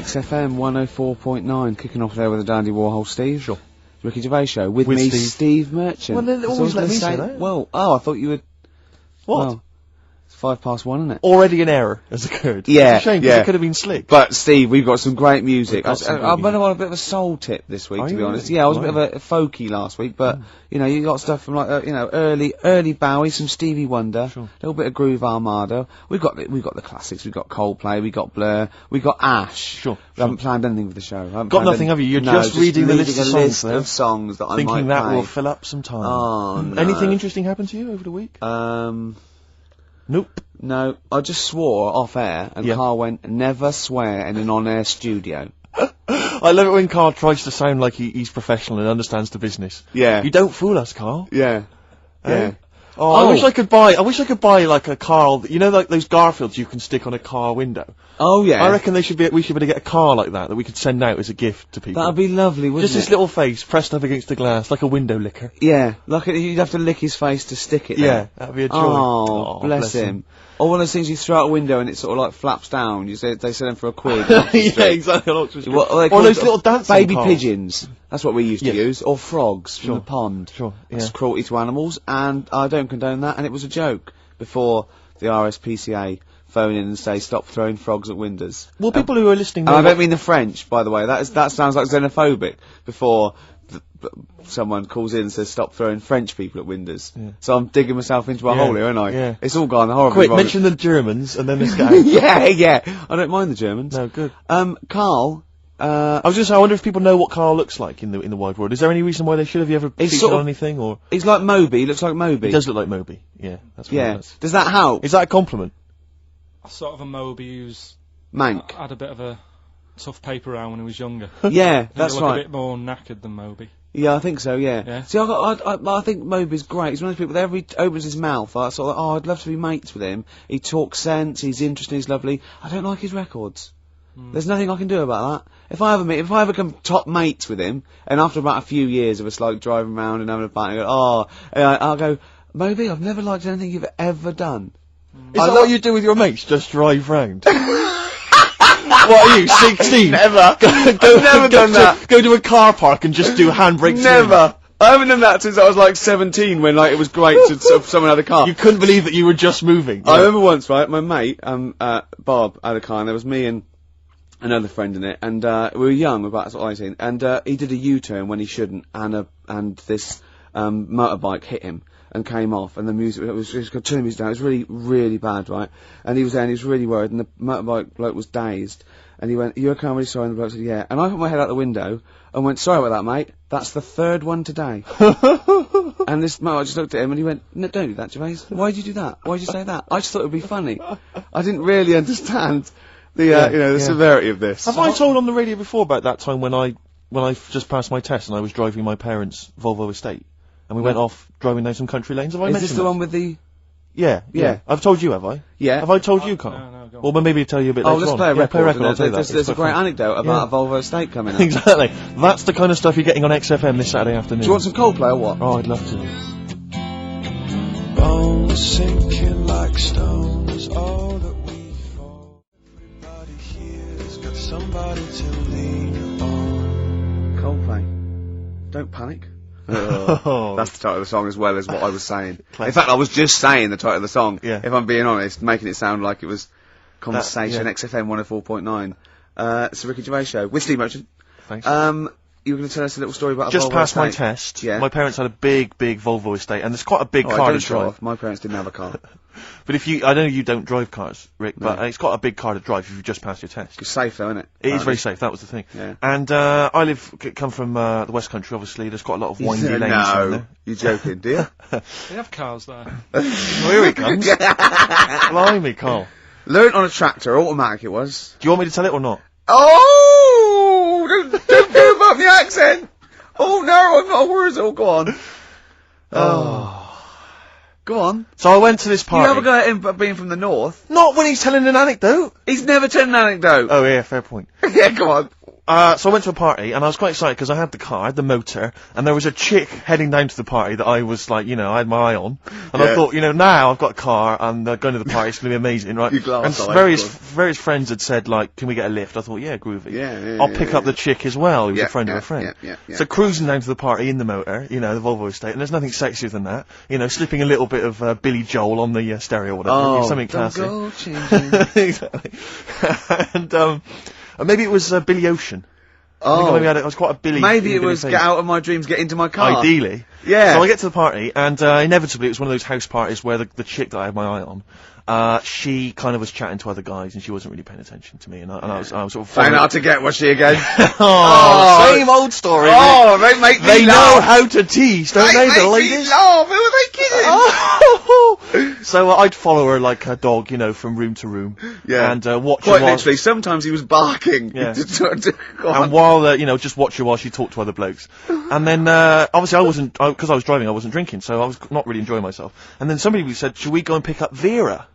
XFM 104.9, kicking off there with the Dandy Warhol Steve. Sure. Ricky Gervais show with me, Steve Merchant. Well, they always let me say that. Well, I thought you would. What? Well, it's 1:05, isn't it? Already an error has occurred. Yeah, it's a shame, because it could have been slick. But Steve, we've got some great music. I've been on a bit of a soul tip this week, to be honest. Yeah, I was a bit of a folky last week, but you know, you got stuff from like early Bowie, some Stevie Wonder, a little bit of Groove Armada. We've got the classics. We've got Coldplay. We got Blur. We got Ash. Sure. We haven't planned anything for the show. Got nothing, have you? You're just reading the list of songs that I might thinking that play. will fill up some time. Oh, no. Anything interesting happened to you over the week? Nope. No, I just swore off air, and Karl went, never swear in an on-air studio. I love it when Karl tries to sound like he's professional and understands the business. Yeah. You don't fool us, Karl. Yeah. Yeah. Oh, I wish I could buy like a Karl, you know, like those Garfields you can stick on a car window. Oh yeah. I reckon we should be able to get a car like that we could send out as a gift to people. That'd be lovely, wouldn't Just it? his little face pressed up against the glass, like a window licker. Yeah, like you'd have to lick his face to stick it there. Yeah, that'd be a joy. Oh, bless him. Or one of those things you throw out a window and it sort of like flaps down. They sell them for £1. Yeah, exactly. On Oxford Street. Or those little dancing baby cars. Pigeons. That's what we used to use. Or frogs from the pond. Sure. Yeah. That's cruelty to animals, and I don't condone that. And it was a joke before the RSPCA phone in and say stop throwing frogs at windows. Well, people who are listening, and I don't mean the French, by the way. That sounds like xenophobic. Before someone calls in and says stop throwing French people at windows. Yeah. So I'm digging myself into a hole here, aren't I? Yeah. It's all gone horribly wrong. Mention the Germans and then this guy. yeah. I don't mind the Germans. No, good. Karl. I wonder if people know what Karl looks like in the wide world. Is there any reason why they should have you ever featured on anything, or? He's like Moby. He looks like Moby. He does look like Moby. Yeah. That's what it does. Does that help? Is that a compliment? Sort of a Moby who's mank. Had a bit of a tough paper round when he was younger. Yeah, that's right. A bit more knackered than Moby. Yeah, I think so. Yeah. See, I think Moby's great. He's one of those people that every he opens his mouth, I sort of I'd love to be mates with him. He talks sense. He's interesting. He's lovely. I don't like his records. There's nothing I can do about that. If I ever come top mates with him, and after about a few years of us like driving around and having a party, I'll go, Moby, I've never liked anything you've ever done. Is that what you do with your mates? Just drive round? What are you, 16? Never. I've never done that. Go to a car park and just do handbrakes. Never. I haven't done that since I was like 17, when like it was great to someone had a car. You couldn't believe that you were just moving. I remember once, right, my mate, Bob, had a car, and there was me and another friend in it, and we were young, about sort of 18, and he did a U-turn when he shouldn't, and this motorbike hit him and came off, and the music, it was just turning the music down. It was really, really bad, right? And he was there, and he was really worried, and the motorbike bloke was dazed, and he went, "You okay? I'm really sorry." And the bloke said, "Yeah." And I put my head out the window and went, "Sorry about that, mate. That's the third one today." And this motorbike just looked at him, and he went, "No, don't do that, Gervais. Why did you do that? Why did you say that? I just thought it would be funny." I didn't really understand the severity of this. Have I told on the radio before about that time when I just passed my test and I was driving my parents' Volvo estate, and we went off driving down some country lanes? Have I mentioned this the one with the? Yeah. I've told you, have I? Yeah. Have I told you, Karl? No, go on. Well, maybe I'll tell you a bit later on. Let's play a record. I'll tell you that. There's a great anecdote about a Volvo estate coming up. Exactly. That's the kind of stuff you're getting on XFM this Saturday afternoon. Do you want some Coldplay or what? Oh, I'd love to. Bones sinking like stones, all that we fall. Everybody here's got somebody to lean on. Coldplay. Don't panic. That's the title of the song as well as what I was saying. In fact, I was just saying the title of the song, if I'm being honest, making it sound like it was Conversation, XFM 104.9. It's the Ricky Gervais show with Steve Merchant. Thanks. You were going to tell us a little story about just a Volvo passed my estate. test. Yeah. My parents had a big Volvo estate, and it's quite a big car to drive. My parents didn't have a car. But I know you don't drive cars, Rick, but it's quite a big car to drive if you just passed your test. It's safe though, isn't it? It is very safe, that was the thing. Yeah. And I come from the West Country, obviously. There's quite a lot of windy lanes around there. You're joking, do you? They have cars there. Well, here he comes. Blimey, Karl. Learnt on a tractor, automatic it was. Do you want me to tell it or not? Oh! Don't go above the accent! Oh no, I'm not a Wurzel, go on. Go on. So I went to this party. You have a go at him being from the north. Not when he's telling an anecdote. He's never told an anecdote. Oh yeah, fair point. Yeah, go on. I went to a party, and I was quite excited because I had the car, I had the motor, and there was a chick heading down to the party that I was like, you know, I had my eye on. And I thought, you know, now I've got a car, and going to the party, it's going to be amazing, right? And various friends had said, like, can we get a lift? I thought, yeah, groovy. I'll pick up the chick as well, who was a friend of a friend. So cruising down to the party in the motor, you know, the Volvo estate, and there's nothing sexier than that. You know, slipping a little bit of Billy Joel on the stereo or whatever. Something classy. Exactly. And maybe it was Billy Ocean. I was quite a Billy. Maybe it was Get Out of My Dreams, Get Into My Car. Ideally. Yeah. So I get to the party, and inevitably it was one of those house parties where the chick that I had my eye on, she kind of was chatting to other guys, and she wasn't really paying attention to me, and I was sort of Trying out to get, was she again? Same old story. Oh, they make me They know laugh. how to tease, don't they, the They make me ladies? laugh. Who are they kidding? So I'd follow her like a dog, you know, from room to room. Yeah. And watch Quite her while, literally, sometimes he was barking. Yeah. Go on. and while, you know, just watch her while she talked to other blokes. And then, obviously because I was driving, I wasn't drinking, so I was not really enjoying myself. And then somebody said, should we go and pick up Vera?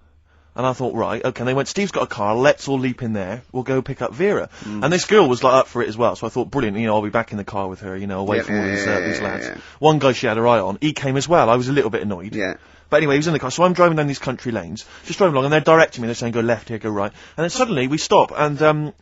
And I thought, right, okay. And they went, Steve's got a car, let's all leap in there, we'll go pick up Vera. And this girl was like up for it as well, so I thought, brilliant, you know, I'll be back in the car with her, you know, away from all these lads. Yeah. One guy she had her eye on, he came as well, I was a little bit annoyed. Yeah. But anyway, he was in the car, so I'm driving down these country lanes, just driving along, and they're directing me, they're saying, go left here, go right. And then suddenly, we stop, and one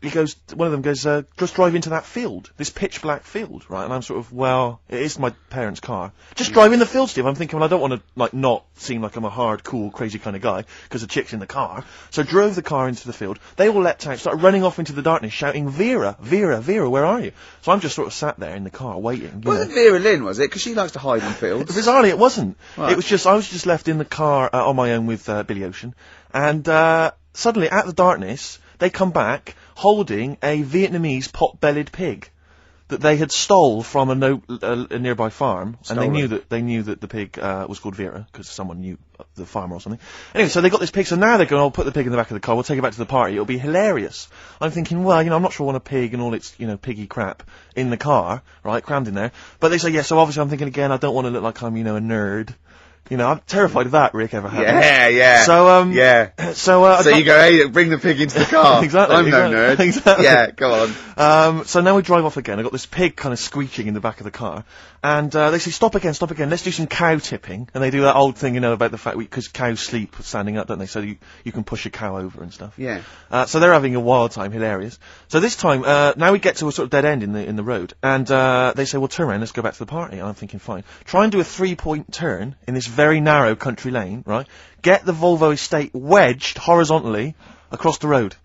of them goes, just drive into that field, this pitch black field, right? And I'm sort of, well, it is my parents' car. Just drive in the field, Steve. I'm thinking, well, I don't want to, like, not seem like I'm a hard, cool, crazy kind of guy, because the chick's in the car. So I drove the car into the field, they all leapt out, started running off into the darkness, shouting, Vera, Vera, Vera, where are you? So I'm just sort of sat there in the car, waiting. Wasn't Vera Lynn, was it? Because she likes to hide in fields. Bizarrely, it wasn't. Right. It was just, I was just left in the car on my own with Billy Ocean, and suddenly, out of the darkness, they come back holding a Vietnamese pot-bellied pig that they had stole from a nearby farm, and they knew that the pig was called Vera because someone knew the farmer or something. Anyway, so they got this pig. So now they're going, "I'll put the pig in the back of the car. We'll take it back to the party. It'll be hilarious." I'm thinking, well, you know, I'm not sure I want a pig and all its, you know, piggy crap in the car, right, crammed in there. But they say, yeah. So obviously, I'm thinking again, I don't want to look like I'm, you know, a nerd. You know, I'm terrified of that, Rick, ever happened. Yeah. So, So you go, hey, bring the pig into the car. Exactly. I'm no nerd. Exactly. Yeah, go on. So now we drive off again. I got this pig kind of screeching in the back of the car. And, they say, stop again, let's do some cow tipping. And they do that old thing, you know, about the fact because cows sleep standing up, don't they? So you can push a cow over and stuff. Yeah. So they're having a wild time, hilarious. So this time, now we get to a sort of dead end in the road. And, they say, well, turn around, let's go back to the party. And I'm thinking, fine. Try and do a 3-point turn in this very narrow country lane, right? Get the Volvo estate wedged horizontally across the road.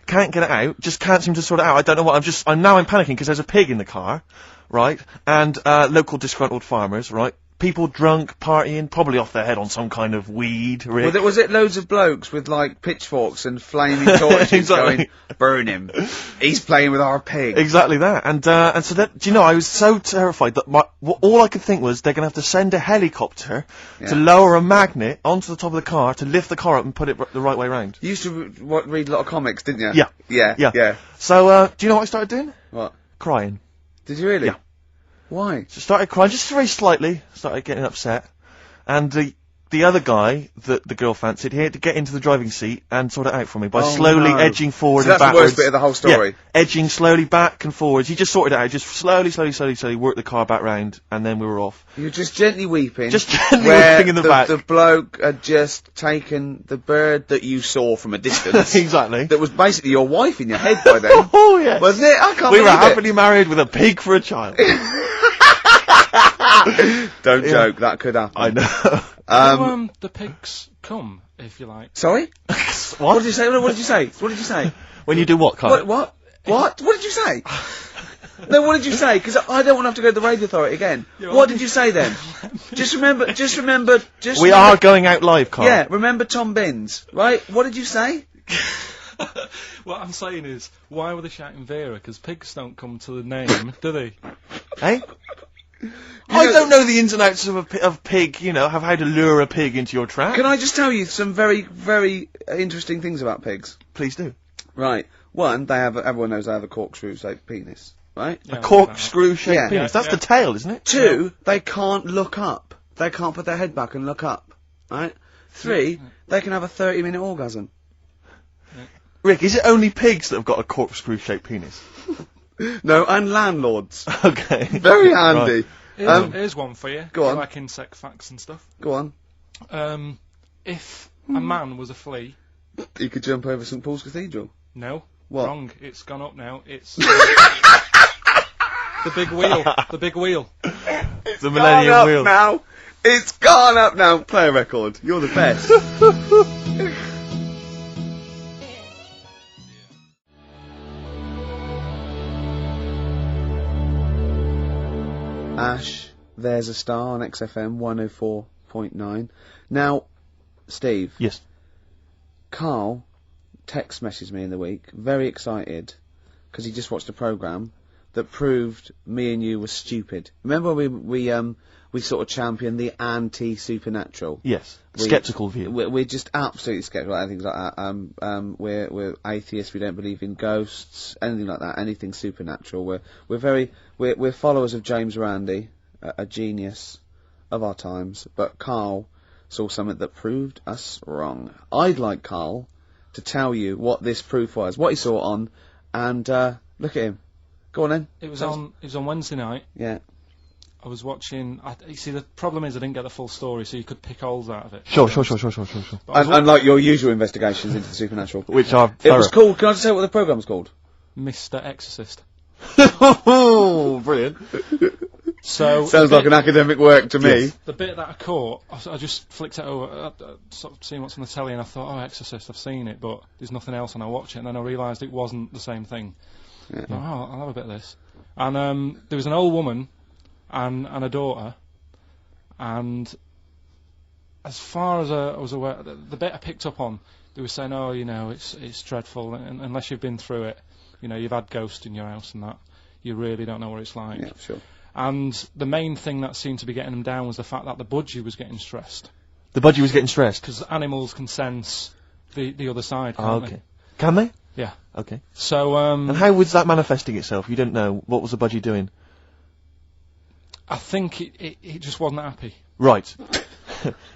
Can't get it out, just can't seem to sort it out. I don't know what, I'm panicking because there's a pig in the car, right? And, local disgruntled farmers, right? People drunk, partying, probably off their head on some kind of weed, Rick. Was it loads of blokes with, like, pitchforks and flaming torches Exactly. going, burn him. He's playing with our pig. Exactly that. And so that, do you know, I was so terrified that all I could think was they're gonna have to send a helicopter to lower a magnet onto the top of the car to lift the car up and put it the right way round. You used to read a lot of comics, didn't you? Yeah. Yeah. So, do you know what I started doing? What? Crying. Did you really? Yeah. Why? So started crying, just very slightly, started getting upset. And the other guy that the girl fancied, he had to get into the driving seat and sort it out for me by slowly edging forward So and that's backwards. the worst bit of the whole story. Yeah, edging slowly back and forwards. He just sorted it out, just slowly worked the car back round, and then we were off. You're just gently weeping. Just gently where weeping in the back. The bloke had just taken the bird that you saw from a distance. Exactly. That was basically your wife in your head by then. Oh, yeah. Wasn't it? I can't We were believe it. happily married with a pig for a child. Don't joke, that could happen. I know. The pigs come, if you like. Sorry? What did you say? What did you say? What did you say? When you do what, Carl? What? What did you say? No, what did you say? Because I don't want to have to go to the radio authority again. Yeah, what did you say then? Just remember. We are going out live, Carl. Yeah, remember Tom Binns, right? What did you say? What I'm saying is, why were they shouting Vera? Because pigs don't come to the name, do they? Hey? I don't know the ins and outs of pig, you know, how to lure a pig into your trap. Can I just tell you some very, very interesting things about pigs? Please do. Right. One, everyone knows they have a corkscrew-shaped penis, right? Yeah, A corkscrew-shaped Yeah. penis. That's Yeah. the tail, isn't it? Two, they can't look up. They can't put their head back and look up, right? Three, they can have a 30-minute orgasm. Rick, is it only pigs that have got a corkscrew-shaped penis? No, and landlords. Okay. Very handy. Here's one for you. Go on. Like insect facts and stuff. Go on. If a man was a flea, You could jump over St Paul's Cathedral. no, What? wrong. It's gone up now. It's the big wheel. The big wheel. The Millennium Gone up Wheel. now. It's gone up now. Play a record. You're the best. Ash, there's a star on XFM 104.9. Now, Steve. Yes. Karl text messaged me in the week, very excited, because he just watched a programme that proved me and you were stupid. Remember we sort of championed the anti-supernatural? Yes. Skeptical view. We're just absolutely skeptical about things like that. We're atheists. We don't believe in ghosts, anything like that. Anything supernatural. We're followers of James Randi, a genius of our times. But Karl saw something that proved us wrong. I'd like Karl to tell you what this proof was, what he saw it on, and look at him. Go on then. It was on Wednesday night. Yeah. I was watching. You see, the problem is I didn't get the full story, so you could pick holes out of it. Sure. But I was Unlike your usual investigations into the supernatural. Which are It was thorough. called. Can I just say what the programme was called? Mr. Exorcist. Oh, brilliant. So Sounds like an academic work to me. the bit that I caught, I just flicked it over, sort of seeing what's on the telly, and I thought, oh, Exorcist, I've seen it, but there's nothing else, and I watch it, and then I realised it wasn't the same thing. Yeah. I thought, oh, I'll have a bit of this. And there was an old woman and a daughter, and as far as I was aware, the bit I picked up on, they were saying, oh, you know, it's dreadful, and unless you've been through it, you know, you've had ghosts in your house and that, you really don't know what it's like. Yeah, sure. And the main thing that seemed to be getting them down was the fact that the budgie was getting stressed. The budgie was getting stressed. Because animals can sense the other side, Oh, can't okay. they? Can they? Yeah. Okay. So, And how was that manifesting itself? You didn't know. What was the budgie doing? I think it just wasn't happy. Right.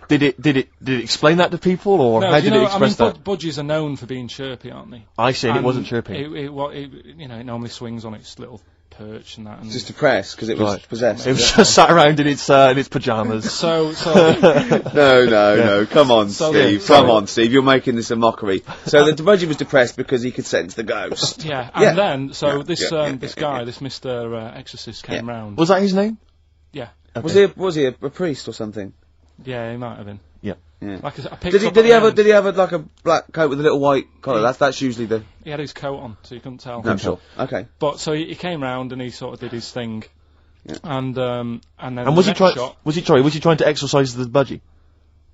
Did it explain that to people, or No, how you did know, it express that? budgies are known for being chirpy, aren't they? I see, and it And wasn't chirping. It normally swings on its little perch and that. And Just depressed because it was Right. possessed. It was just sat around in its pyjamas. so No. Come on, So Steve. the- Come on, Steve. You're making this a mockery. So the budgie was depressed because he could sense the ghost. yeah, Yeah. and then this Yeah. guy, this Mr. Exorcist, came round. Was that his name? Yeah, Okay. Was he a priest or something? yeah, he might have been. Yeah. Yeah. Like I picked Did up he at the have end. like a black coat with a little white collar? That's usually the. He had his coat on, so you couldn't tell. No, sure. Okay. But so he came round and he sort of did his thing, Yeah. and then And was the he trying? next shot, Was he trying to exorcise the budgie?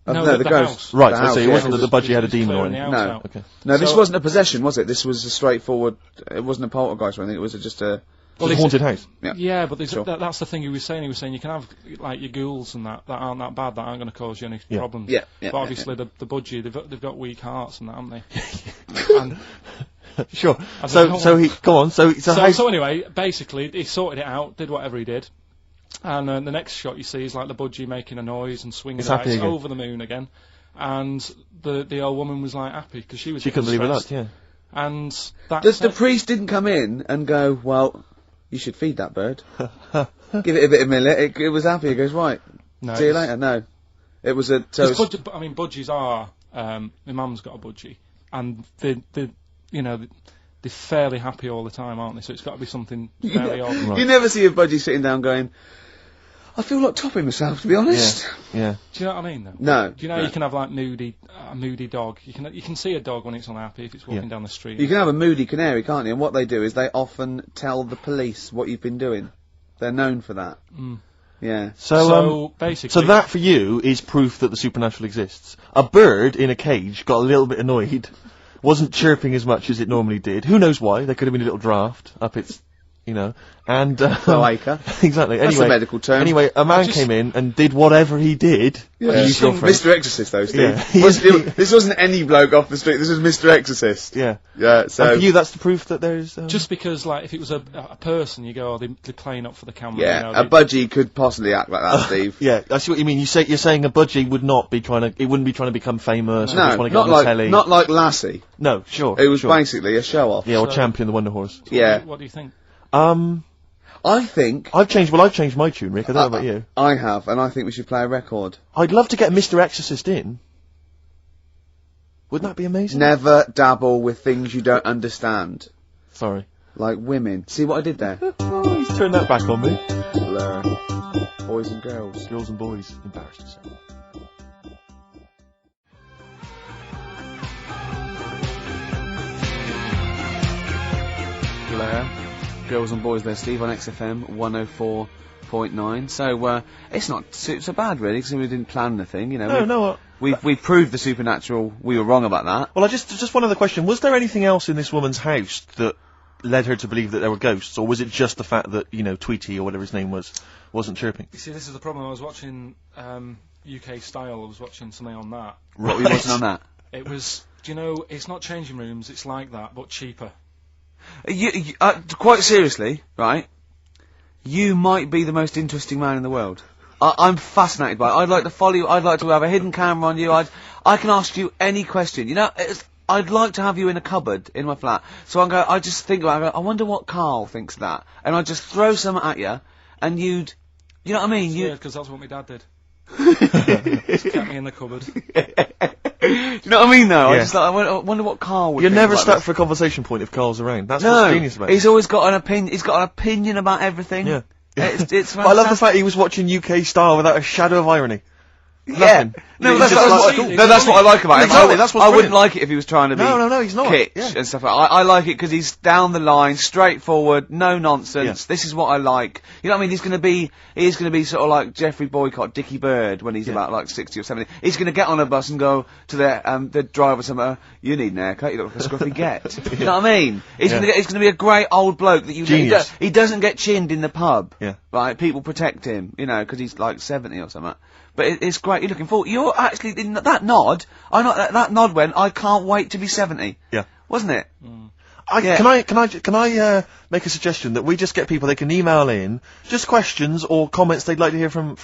No, the ghost. house. Right. The I house, see. It yeah. wasn't that the budgie had a was demon clearing on the it. house No. out. Okay. No, this So- wasn't a possession, was it? This was a straightforward. It wasn't a poltergeist or anything. It was just a. It was a they haunted house. Yeah, but Sure. that's the thing he was saying. He was saying you can have like your ghouls and that aren't that bad, that aren't going to cause you any Yeah. problems. Yeah, But obviously the budgie, they've got weak hearts and that, haven't they? and Sure. I don't know So what- he go on. So so anyway, basically he sorted it out, did whatever he did, and the next shot you see is like the budgie making a noise and swinging It's it out. happy It's again. over the moon again, and the old woman was like happy because she was she couldn't getting believe it. stressed. Yeah. And that's The priest didn't come in and go, well, you should feed that bird. Give it a bit of millet. It was happy. He goes, right, no, see you it's- later. No. It was a... So Because budgies are. My mum's got a budgie, and they're fairly happy all the time, aren't they? So it's got to be something fairly odd. Right. You never see a budgie sitting down going, I feel like topping myself, to be honest. Yeah. Do you know what I mean? Though? No. Do you know no. you can have like a moody dog? You can see a dog when it's unhappy if it's walking down the street. You can have a moody canary, can't you? And what they do is they often tell the police what you've been doing. They're known for that. Mm. Yeah. So basically, So that for you is proof that the supernatural exists. A bird in a cage got a little bit annoyed, wasn't chirping as much as it normally did. Who knows why? There could have been a little draft up its, and Cloaca. exactly. That's Anyway, a medical term. Anyway, a man just- came in and did whatever he did. Yeah. and used your phrase. Mr. Exorcist, though, Steve. Yeah. This wasn't any bloke off the street. This was Mr. Exorcist. Yeah. Yeah. So. And for you, that's the proof that there's. just because like if it was a person, you go, they're playing up for the camera. yeah. You know, A they- budgie could possibly act like that, Steve. Yeah, I see what you mean. You're saying a budgie would not be trying to. It wouldn't be trying to become famous. or No, just want to get on the telly. not like Lassie. No, sure. It was sure. basically a show off. Yeah, or So- Champion the Wonder Horse. Yeah. What do you think? I think I've changed my tune, Rick. I don't know about you. I have, and I think we should play a record. I'd love to get Mr. Exorcist in. Wouldn't that be amazing? Never dabble with things you don't understand. Sorry. Like women. See what I did there? He's turned that back on me. Blur. Boys and girls. Girls and boys. Embarrassed to say. Blur. Girls and boys there, Steve, on XFM 104.9. So, it's not so bad, really, because we didn't plan anything, you know. No. We proved the supernatural. We were wrong about that. Well, just one other question. Was there anything else in this woman's house that led her to believe that there were ghosts, or was it just the fact that, you know, Tweety, or whatever his name was, wasn't chirping? You see, this is the problem. I was watching UK Style. I was watching something on that. What were you watching on that? It was, do you know, it's not changing rooms, it's like that, but cheaper. Quite seriously, right? You might be the most interesting man in the world. I'm fascinated by it. I'd like to follow you. I'd like to have a hidden camera on you. I can ask you any question. You know, I'd like to have you in a cupboard in my flat. So I just think about it, I wonder what Karl thinks of that. And I'd just throw something at you, and you know what I mean? It's weird, because that's what my dad did. Just kept me in the cupboard. Do you know what I mean, though? Yeah. I wonder what Karl would You're think never about stuck this. for a conversation point if Carl's around. That's No, what's genius about it. he's always got an opinion. He's got an opinion about everything. Yeah. It's But I love the fact he was watching UK Style without a shadow of irony. Yeah. Nothing. No, He's that's, just that's, like- that's what I like about him. Exactly, that's what's I wouldn't brilliant. like it if he was trying to be No, he's not. kitsch Yeah. and stuff like that. I like it because he's down the line, straightforward, no nonsense. Yeah. This is what I like. You know what I mean? He's going to be sort of like Jeffrey Boycott, Dickie Bird when he's about like 60 or 70. He's going to get on a bus and go to the driver somewhere. You need an haircut. You look like a scruffy get. You know what I mean? He's going to be a great old bloke that you. Genius. He doesn't get chinned in the pub. Yeah. Right? People protect him. You know, because he's like 70 or something. But it's great. You're looking forward. You're actually in that nod. That nod went. I can't wait to be 70. Yeah. Wasn't it? Can I make a suggestion that we just get people, they can email in just questions or comments they'd like to hear from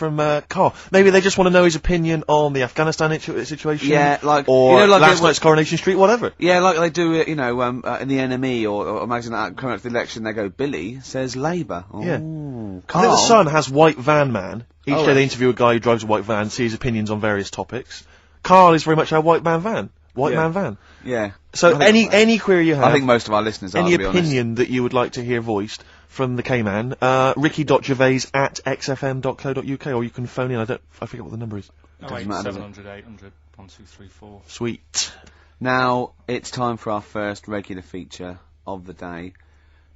Karl. Maybe they just want to know his opinion on the Afghanistan situation. Yeah, like or you know, like last night's Coronation Street, whatever. Yeah, like they do it. You know, in the NME or imagine that coming up to the election, they go, Billy says Labour. Oh, Yeah. Karl. I think the Sun has White Van Man. Each Oh, day right. they interview a guy who drives a white van, see his opinions on various topics. Karl is very much our white man van. White man van. Yeah. So I think- any query you have, I think most of our listeners are. any to be honest. opinion that you would like to hear voiced from the K-Man, ricky.gervais@xfm.co.uk, or you can phone in. I forget what the number is. Doesn't matter, does it? 700 800 1234. Sweet. Now it's time for our first regular feature of the day.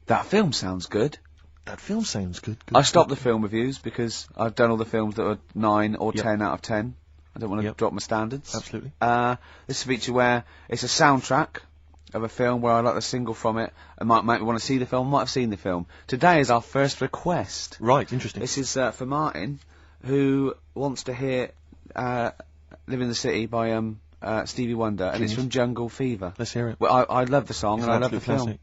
That film sounds good. That film sounds good. I stopped the film reviews because I've done all the films that are 9 or Yep. 10 out of 10. I don't want to Yep. drop my standards. Absolutely. This is a feature where it's a soundtrack of a film where I like the single from it and might make me want to see the film, might have seen the film. Today is our first request. Right, interesting. This is for Martin, who wants to hear Live in the City by Stevie Wonder, and it's Genius. from Jungle Fever. Let's hear it. Well, I love the song It's and I an love the absolute film. classic.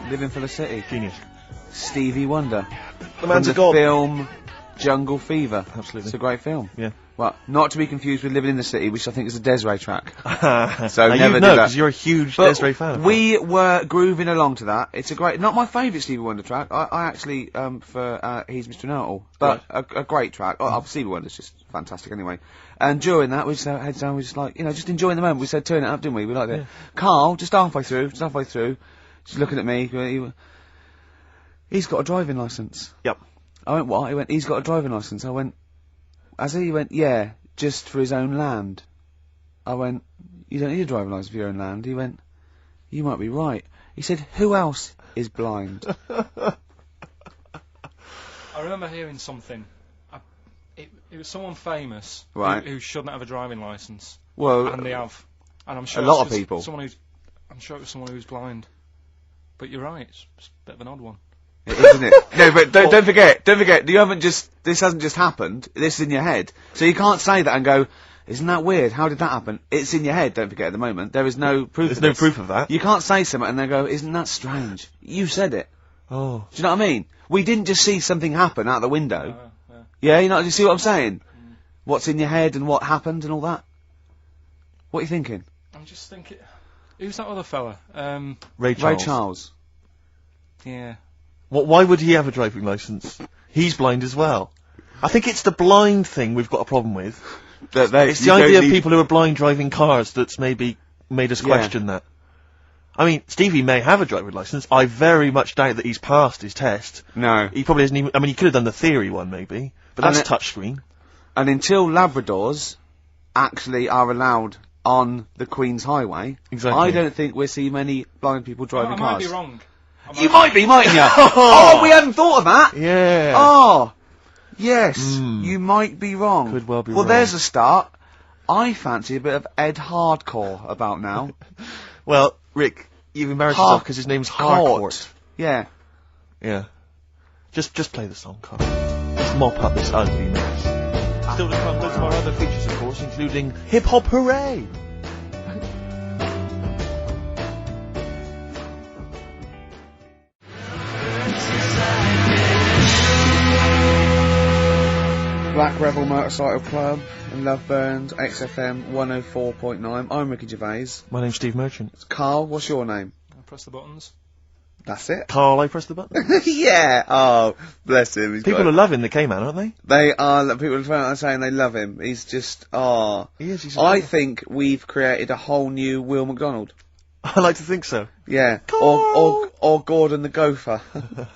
Living for the City. Genius. Stevie Wonder. The man's from a god. the film Jungle Fever. Absolutely. It's a great film. Yeah. Well, not to be confused with Living in the City, which I think is a Desiree track. So never you do know, that. because you're a huge But Desiree fan. of we were grooving along to that. It's a great, not my favourite Stevie Wonder track. I actually, for He's Mr. Know-It-All, but a great track. Stevie Wonder's just fantastic anyway. And during that, we just had heads down, we just like, just enjoying the moment. We said turn it up, didn't we? We liked it. Yeah. Karl, just halfway through, just looking at me, he's got a driving licence. Yep. I went, what? He went, he's got a driving licence. I went, has he? He went, yeah, just for his own land. I went, you don't need a driving licence for your own land. He went, you might be right. He said, who else is blind? I remember hearing something. It was someone famous Right. who shouldn't have a driving licence, Well, and they have. And I'm sure a lot it's of just people. I'm sure it was someone who's blind. But you're right. It's a bit of an odd one. isn't it? No, but don't forget, this hasn't just happened, this is in your head. So you can't say that and go, isn't that weird? How did that happen? It's in your head, don't forget at the moment. There is no proof There's of no this. proof of that. You can't say something and then go, isn't that strange? You said it. Oh. Do you know what I mean? We didn't just see something happen out the window. Yeah, you see what I'm saying? what's in your head and what happened and all that? What are you thinking? I'm just thinking, who's that other fella? Ray Charles. Ray Charles. Yeah. Why would he have a driving licence? He's blind as well. I think it's the blind thing we've got a problem with. It's the idea of people who are blind driving cars that's maybe made us question that. I mean, Stevie may have a driving licence. I very much doubt that he's passed his test. No. He probably hasn't even... I mean, he could have done the theory one, maybe. But that's touchscreen. And until Labradors actually are allowed on the Queen's Highway, I don't think we'll see many blind people driving cars. I might be wrong. You might be, mightn't you? Oh, we hadn't thought of that! Yeah. Oh! Yes, you might be wrong. Could well be Well, wrong. there's a start. I fancy a bit of Ed Hardcore about now. Well, Rick, you've embarrassed yourself because his name's Harcourt. Yeah. Yeah. Just play the song, Carl. Let's mop up this ugly mess. Still to come, loads of our other features, of course, including Hip Hop Hooray! Black Rebel Motorcycle Club and Love Burns, XFM 104.9. I'm Ricky Gervais. My name's Steve Merchant. Carl, what's your name? I press the buttons. That's it. Carl, I press the button. Yeah. Oh, bless him. People are loving the K-Man, aren't they? They are. People are saying they love him. He's just. Oh. He is. He's I think we've created a whole new Will McDonald. I like to think so. Yeah. Carl! Or Gordon the Gopher.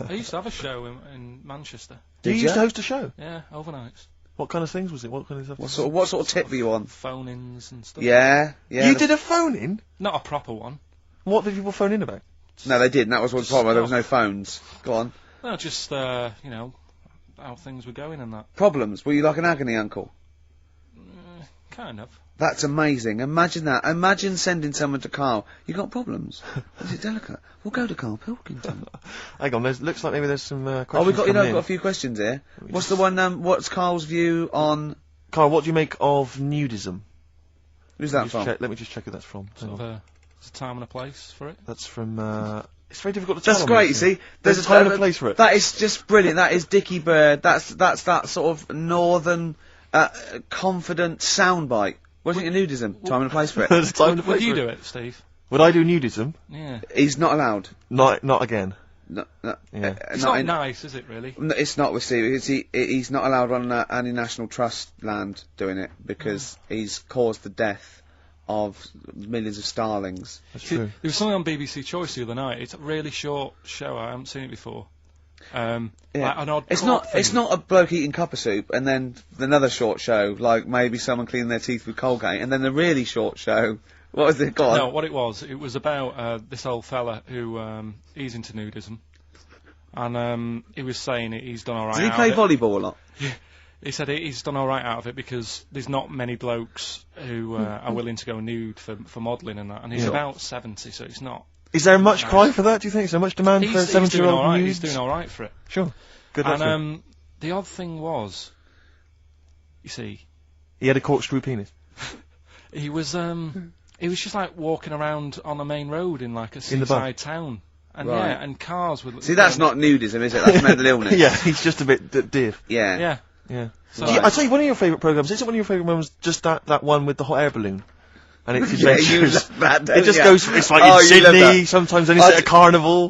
I used to have a show in Manchester. You used to host a show? Yeah, overnights. What kind of things was it? What kind of stuff? What sort of tip were you on? Phone-ins and stuff. Yeah. You did a phone-in? Not a proper one. What did people phone in about? No, they didn't. That was what the problem. There was no phones. Go on. No, just how things were going and that. Problems. Were you like an agony uncle? Kind of. That's amazing. Imagine that. Imagine sending someone to Carl. You got problems? Is it delicate? We'll go to Karl Pilkington. Hang on, looks like maybe there's some questions. Oh, we've got coming in. got a few questions here. What's the one? What's Carl's view on? Carl, what do you make of nudism? Who's that from? Let me just check who that's from. Sort of there's a time and a place for it. That's from. It's very difficult to tell. That's great. You see, there's a time and a place for it. That is just brilliant. That is Dickie Bird. That's that sort of northern, confident soundbite. What do you think of nudism? Time and a place for it. There's a time and a place Would you for do it, Steve? Would I do nudism? Yeah. He's not allowed. Not again. No, Yeah. It's not nice, is it, really? No, it's not with Steve. He's not allowed on any National Trust land doing it because he's caused the death of millions of starlings. That's true. There was something on BBC Choice the other night. It's a really short show. I haven't seen it before. Yeah. Like an odd It's court not. thing. It's not a bloke eating cup of soup and then another short show like maybe someone cleaning their teeth with Colgate and then the really short show. What was it? Go on. No, what it was about this old fella who he's into nudism, and he was saying he's done all right. Does he out play of it. volleyball a lot? He said he's done all right out of it because there's not many blokes who are willing to go nude for modelling and that, and he's about 70, so it's not. Is there much cry for that? Do you think? Is there much demand for 70-year-old nudes? He's doing all right for it. Sure. Good luck. And the odd thing was, you see, he had a corkscrew penis. he was just like walking around on a main road in like a seaside town. And Right. and cars would... See, that's not nudism, is it? That's mental illness. Yeah, he's just a bit div. Yeah. Yeah. So Yeah, I tell you, one of your favourite programmes. Isn't one of your favourite programmes just that one with the hot air balloon? And it's Yeah, you adventures. love that, don't It just you? goes. It's like Oh, in you love Sydney. that. Sometimes then he's at a carnival.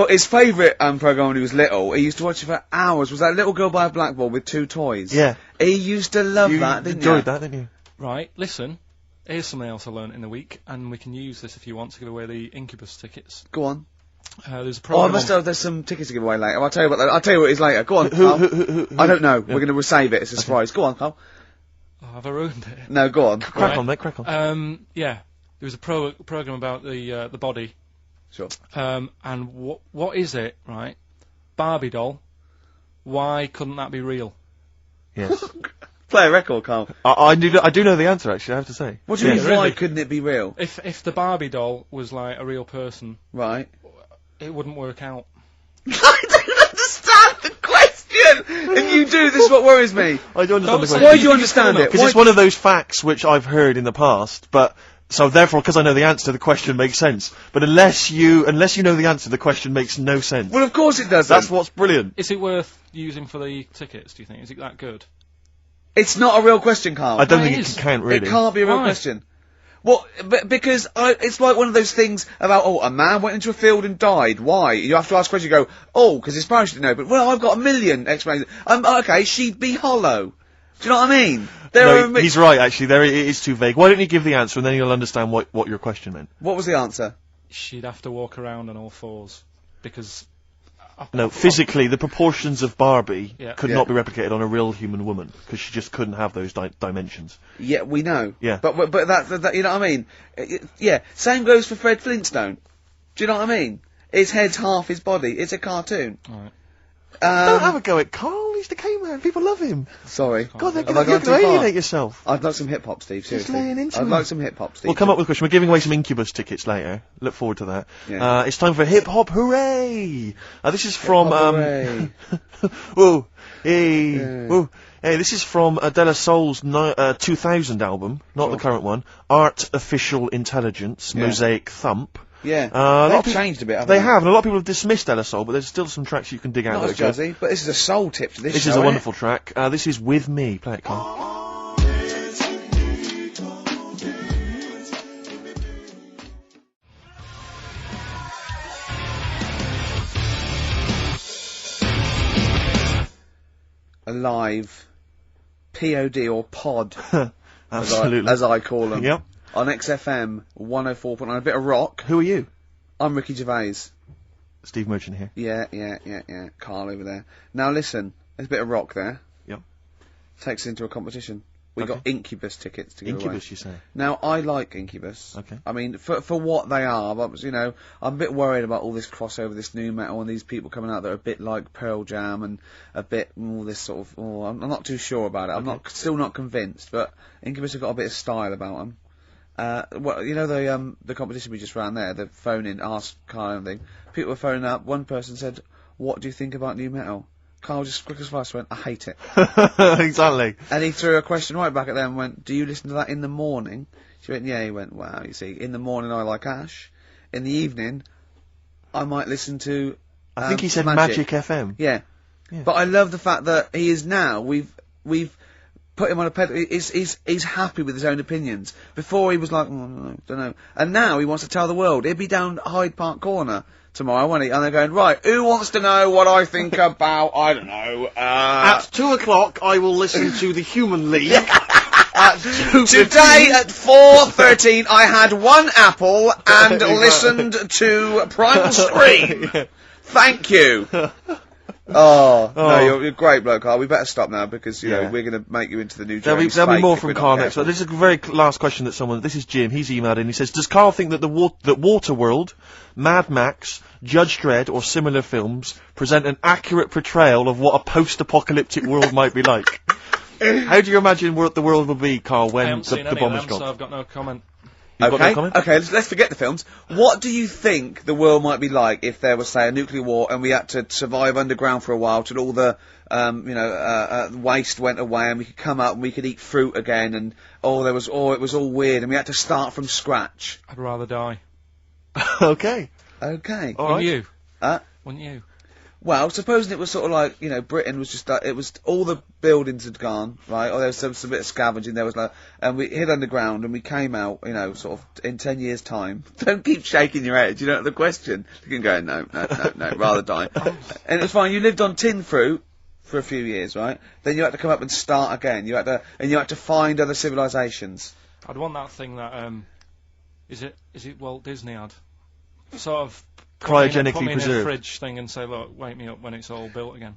His favourite programme when he was little, he used to watch it for hours, was that little girl by a blackboard with two toys. Yeah. He used to love You that, didn't enjoyed you? that, didn't you? Right, listen. Here's something else I learned in the week, and we can use this if you want to give away the Incubus tickets. Go on. There's a Oh, program. there's some tickets to give away later. I'll tell you what it is later. Go on, Who? Carl. I don't know. We're going to save it. It's a surprise. Go on, Carl. Oh, have I ruined it? No, go on. Crack on, mate. Crack on. Yeah. There was a program about the body. Sure. And what is it, right? Barbie doll. Why couldn't that be real? Yes. Play a record, Carl. I do know the answer. Actually, I have to say. What do you Yeah, mean, why really? couldn't it be real? If the Barbie doll was like a real person, Right. it wouldn't work out. I don't understand the question! If you do, this is what worries me. I do understand the Don't question. say- Why do you understand it? Because it's one of those facts which I've heard in the past, but so therefore, because I know the answer, the question makes sense. But unless you know the answer, the question makes no sense. Well, of course it does. That's what's brilliant. Is it worth using for the tickets, do you think? Is it that good? It's not a real question, Carl. I don't It think it is. can count, really. It can't be a real Why? question. Well, because it's like one of those things about, a man went into a field and died. Why? You have to ask a question. You go, because his parachute didn't open. Well, I've got a million explanations. Okay, she'd be hollow. Do you know what I mean? No, he's right, actually. It is too vague. Why don't you give the answer, and then you'll understand what your question meant. What was the answer? She'd have to walk around on all fours because. No, physically, the proportions of Barbie Yeah. could Yeah. not be replicated on a real human woman, because she just couldn't have those dimensions. Yeah, we know. Yeah. But that you know what I mean? Yeah. Same goes for Fred Flintstone. Do you know what I mean? His head's half his body. It's a cartoon. Right. Don't have a go at Carl, he's the caveman, people love him. Sorry. God, Have I you're gone going too to far? alienate yourself. I'd like some hip hop, Steve. Seriously. laying into I'd him. like some hip hop, Steve. We'll come up with a question. We're giving away some Incubus tickets later. Look forward to that. Yeah. It's time for Hip Hop Hooray! This is from, Hooray. whoa, hey, Yeah. whoa. Hey, this is from De La Soul's 2000 album, not the current one. Artificial Intelligence, Yeah. Mosaic Thump. Yeah. lot of They've peop- changed a bit, haven't They have, and a lot of people have dismissed De La Soul, but there's still some tracks you can dig out. Not as that are good. jazzy, but this is a soul tip to this This show, is a ain't wonderful track. This is With Me. Play it, Carl. Alive. POD or pod, Absolutely. as I call them. Yep. On XFM 104.9. A bit of rock. Who are you? I'm Ricky Gervais. Steve Merchant here. Yeah. Carl over there. Now listen, there's a bit of rock there. Yep. Takes us into a competition. We Okay. got Incubus tickets to give away. Incubus, you say? Now, I like Incubus. Okay. I mean, for what they are, but, I'm a bit worried about all this crossover, this new metal, and these people coming out that are a bit like Pearl Jam and a bit all this sort of. I'm not too sure about it. I'm still not convinced, but Incubus have got a bit of style about them. The competition we just ran there, the phone in, ask Carl and thing. People were phoning up. One person said, "What do you think about new metal?" Carl just quick as fast went, "I hate it." Exactly. And he threw a question right back at them and went, "Do you listen to that in the morning?" She went, "Yeah." He went, "Wow, you see, in the morning I like Ash. In the evening, I might listen to I think he said Magic FM. Yeah. Yeah. But I love the fact that he is now, we've put him on a pedestal. He's happy with his own opinions. Before he was like, don't know. And now he wants to tell the world. He'll be down Hyde Park Corner tomorrow, won't he? And they're going, right, who wants to know what I think about, I don't know, At 2 o'clock, I will listen to the Human League. Today at 4:13 I had one apple and listened to Primal Scream. Thank you. No, you're a great bloke, Carl. We better stop now because, you know, we're going to make you into the new There'll James be Fake more if from we're not Carl next. careful. This is a very last question that this is Jim, he's emailed in, he says, does Carl think that that Waterworld, Mad Max, Judge Dredd or similar films present an accurate portrayal of what a post-apocalyptic world might be like? How do you imagine what the world will be, Carl, I when haven't seen the any bomb of is them, so dropped? I've got no comment. You've got no comment? Okay, let's forget the films. What do you think the world might be like if there was, say, a nuclear war and we had to survive underground for a while till all the, waste went away and we could come out and we could eat fruit again and, it was all weird and we had to start from scratch? I'd rather die. Okay. Okay. All Wouldn't right. you? Uh, Wouldn't you? Well, supposing it was sort of like, Britain was just, it was, all the buildings had gone, right, or there was some bit of scavenging, there was like, and we hid underground and we came out, sort of in 10 years' time. Don't keep shaking your head, you don't know the question. You can go, no, rather die. And it's fine, you lived on tin fruit for a few years, right? Then you had to come up and start again, you had to find other civilizations. I'd want that thing that, is it Walt Disney had? Sort of Cryogenically put me in a preserved. fridge thing and say, look, wake me up when it's all built again.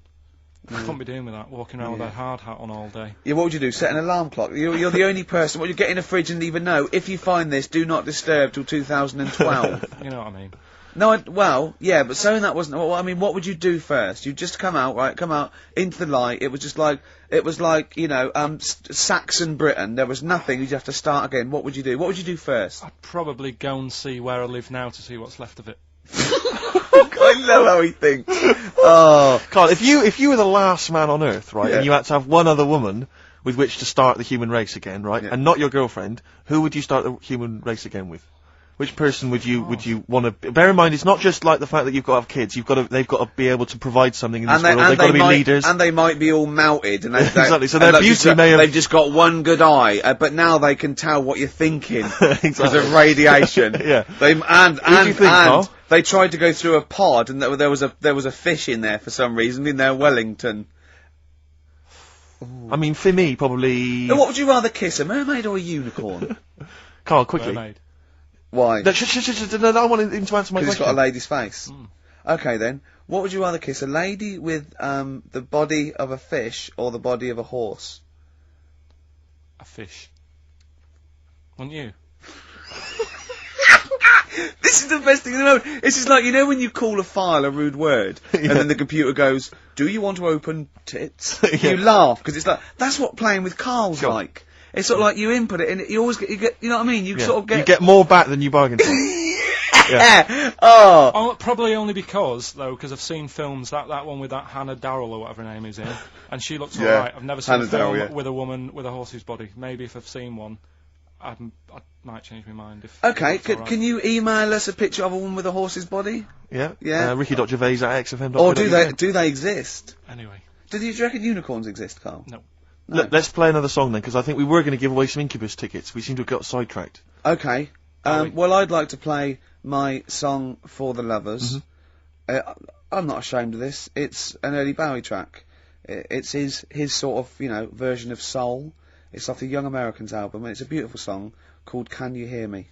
I couldn't be doing with that, walking around with a hard hat on all day. Yeah, what would you do? Set an alarm clock? You're the only person, what you get in a fridge and even know, if you find this, do not disturb till 2012. You know what I mean? No, yeah, but saying that wasn't. Well, I mean, what would you do first? You'd just come out into the light. It was like Saxon Britain. There was nothing. You'd have to start again. What would you do? What would you do first? I'd probably go and see where I live now to see what's left of it. I love how he thinks. Oh, Carl, if you were the last man on Earth, right, Yeah. and you had to have one other woman with which to start the human race again, right, Yeah. and not your girlfriend, who would you start the human race again with? Which person would you want to? Bear in mind, it's not just like the fact that you've got to have kids. They've got to be able to provide something in this world. They've got to be leaders, and they might be all melted. And exactly. So their beauty may have. They've just got one good eye, but now they can tell what you're thinking because of radiation. Yeah. And they tried to go through a pod, and there was a fish in there for some reason in their Wellington. Ooh. I mean, for me, probably. What would you rather kiss, a mermaid or a unicorn? Carl, quickly. Mermaid. Why? No, I want him to answer my question. Because it's got a lady's face. Okay then, what would you rather kiss, a lady with the body of a fish or the body of a horse? A fish. Wouldn't you? This is the best thing in the world. This is like, you know when you call a file a rude word, and then the computer goes, "Do you want to open tits?" You laugh, because it's like, that's what playing with Carl's like. It's sort of like you input it, and you always get, you know what I mean? You sort of get... You get more back than you bargained for. Yeah. Oh, probably only because I've seen films, that one with that Hannah Darrell or whatever her name is in, and she looks alright. I've never seen a film with a woman with a horse's body. Maybe if I've seen one, I might change my mind. Okay, can you email us a picture of a woman with a horse's body? Yeah. Yeah. Ricky.gervais@xfm.co.uk. Or do they exist? Anyway. Do you reckon unicorns exist, Carl? No. Let's play another song then, because I think we were going to give away some Incubus tickets. We seem to have got sidetracked. Okay. Well, I'd like to play my song For the Lovers. I'm not ashamed of this. It's an early Bowie track. It's his sort of, version of soul. It's off the Young Americans album, and it's a beautiful song called Can You Hear Me?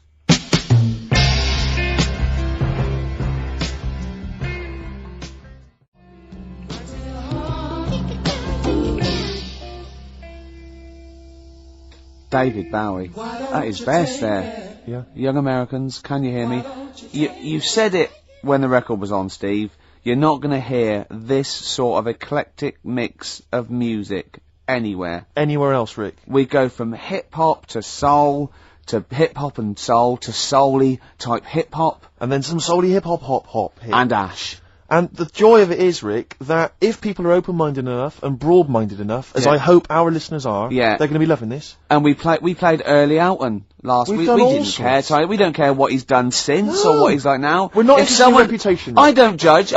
David Bowie. At his best there. Yeah. Young Americans, Can You Hear Me? You said it when the record was on, Steve. You're not going to hear this sort of eclectic mix of music anywhere. Anywhere else, Rick? We go from hip-hop to soul, to hip-hop and soul, to soul-y type hip-hop. And then some soul-y hip-hop hop hit. And Ash. And the joy of it is, Rick, that if people are open-minded enough and broad-minded enough, as I hope our listeners are, they're going to be loving this. And we played Early Outen last week. We didn't care, Ty. We don't care what he's done since or what he's like now. We're not interested in reputation. I don't judge.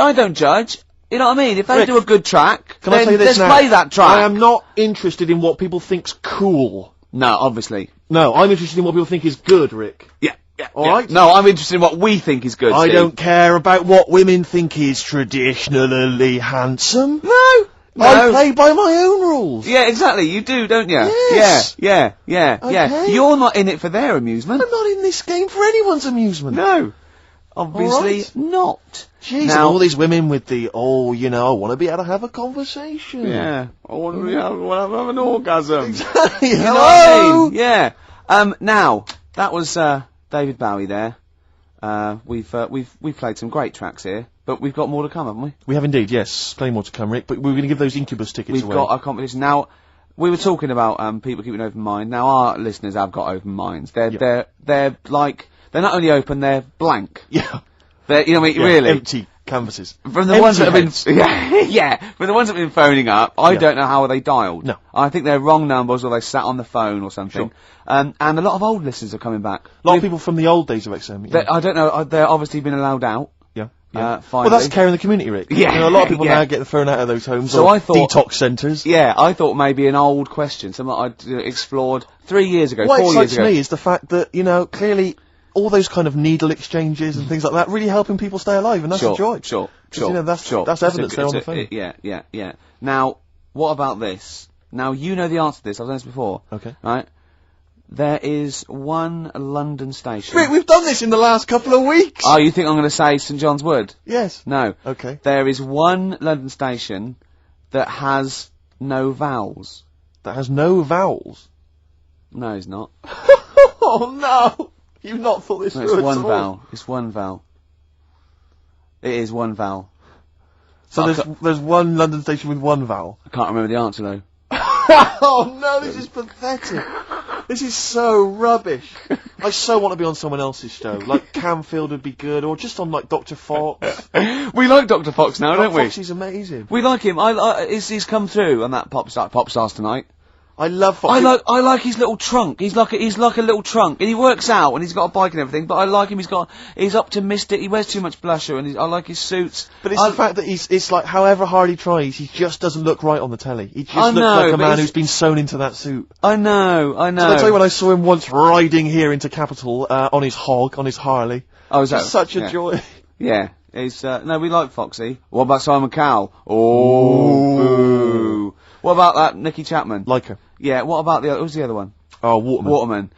You know what I mean? If they Rick, do a good track, can I tell you this now? Play that track. I am not interested in what people think's cool. No, obviously. No, I'm interested in what people think is good, Rick. Yeah. Alright? No, I'm interested in what we think is good, I Steve. don't care about what women think is traditionally handsome. No. I play by my own rules. Yeah, exactly. You do, don't you? Yes. Yeah. Okay. You're not in it for their amusement. I'm not in this game for anyone's amusement. No. Obviously not. Jeez, and all these women with the, I want to be able to have a conversation. Yeah. I want to have an orgasm. Exactly. You know what I mean? Yeah. Now, that was, David Bowie there. We've played some great tracks here, but we've got more to come, haven't we? We have indeed, yes. Plenty more to come, Rick, but we're going to give those Incubus tickets away. We've got a competition. Now, we were talking about, people keeping an open mind. Now, our listeners have got open minds. They're like, they're not only open, they're blank. Yeah. They're, really. Empty canvases. From the ones that have been, from the ones that have been phoning up, I don't know how they dialed. No. I think they're wrong numbers or they sat on the phone or something. Sure. And a lot of old listeners are coming back. A lot of people from the old days of XM. I don't know, they're obviously been allowed out. Yeah. Finally. Well, that's care in the community, Rick. Yeah. A lot of people now get thrown out of those homes so or I thought, detox centres. Yeah, I thought maybe an old question, something I'd explored 3 years ago, what 4 years ago. What excites me is the fact that, clearly all those kind of needle exchanges and things like that really helping people stay alive, and that's a joy. Sure. That's evidence there on the phone. Yeah. Now, what about this? Now, you know the answer to this, I've done this before. Okay. Right? There is one London station. Rick, we've done this in the last couple of weeks! Oh, you think I'm going to say St John's Wood? Yes. No. Okay. There is one London station that has no vowels. That has no vowels? No, it's not. Oh, no! You've not thought this through it's at one all. vowel. It's one vowel. It is one vowel. So there's one London station with one vowel? I can't remember the answer, though. Oh, no, this is pathetic. This is so rubbish. I so want to be on someone else's show. Like, Camfield would be good, or just on, like, Dr. Fox. We like Dr. Fox now, don't we? Fox is amazing. We like him. He's come through on that Pop Stars Tonight. I love Foxy. I like his little trunk. He's like a little trunk, and he works out, and he's got a bike and everything. But I like him. He's optimistic. He wears too much blusher, and I like his suits. But it's the fact that it's like, however hard he tries, he just doesn't look right on the telly. He just I looks know, like a but man who's been sewn into that suit. I know. And I'll tell you, when I saw him once riding here into Capital, on his Harley. Oh, is that Just such a joy. Yeah. It's, no, we like Foxy. What about Simon Cowell? Oh, boo. What about that Nicky Chapman? Like her. Yeah, what about who's the other one? Oh, Waterman. Waterman.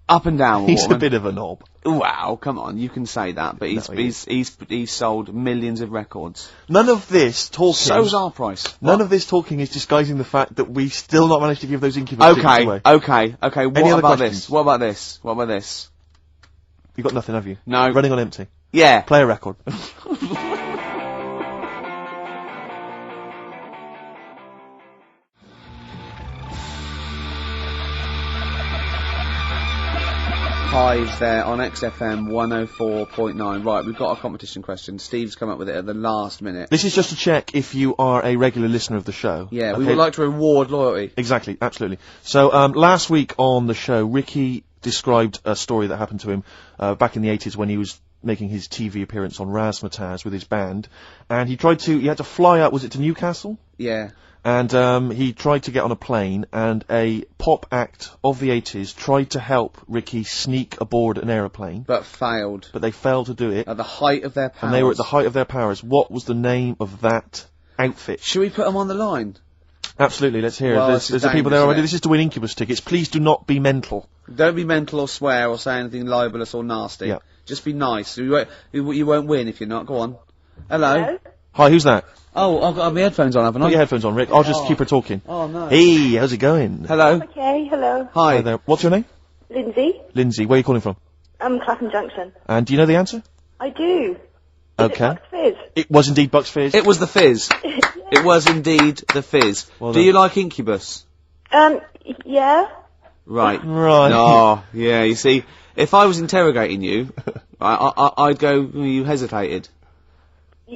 Up and down, He's Waterman. a bit of a knob. Wow, come on, you can say that, but he's sold millions of records. None of this talking... So's our price. None of this talking is disguising the fact that we've still not managed to give those Incubus tickets away. Okay, Any what about questions? this? What about this? What about this? You've got nothing, have you? No. Running on empty. Yeah. Play a record. Hives there on XFM 104.9. Right, we've got a competition question. Steve's come up with it at the last minute. This is just to check if you are a regular listener of the show. Yeah, okay? we would like to reward loyalty. Exactly, absolutely. So, last week on the show, Ricky described a story that happened to him back in the 80s when he was making his TV appearance on Razzmatazz with his band, and he had to fly out, was it to Newcastle? Yeah. And he tried to get on a plane, and a pop act of the 80s tried to help Ricky sneak aboard an aeroplane. But failed. But they failed to do it. At the height of their powers. And they were at the height of their powers. What was the name of that outfit? Should we put them on the line? Absolutely, let's hear Well, it. There's the people there already. This is to win Incubus tickets. Please do not be mental. Don't be mental or swear or say anything libelous or nasty. Yeah. Just be nice. You won't win if you're not. Go on. Hello? Hi, who's that? Oh, I've got my headphones on, haven't I? Put your headphones on, Rick. I'll just keep her talking. Oh, no. Hey, how's it going? Hello? Okay, hello. Hi. Hi there. What's your name? Lindsay. Lindsay. Where are you calling from? Clapham Junction. And do you know the answer? I do. Okay. Is it Bucks Fizz? It was indeed Bucks Fizz. It was the Fizz. It was indeed the Fizz. Well Do done. you like Incubus? Yeah. Right. Right. Oh, yeah, you see, if I was interrogating you, I'd go, you hesitated.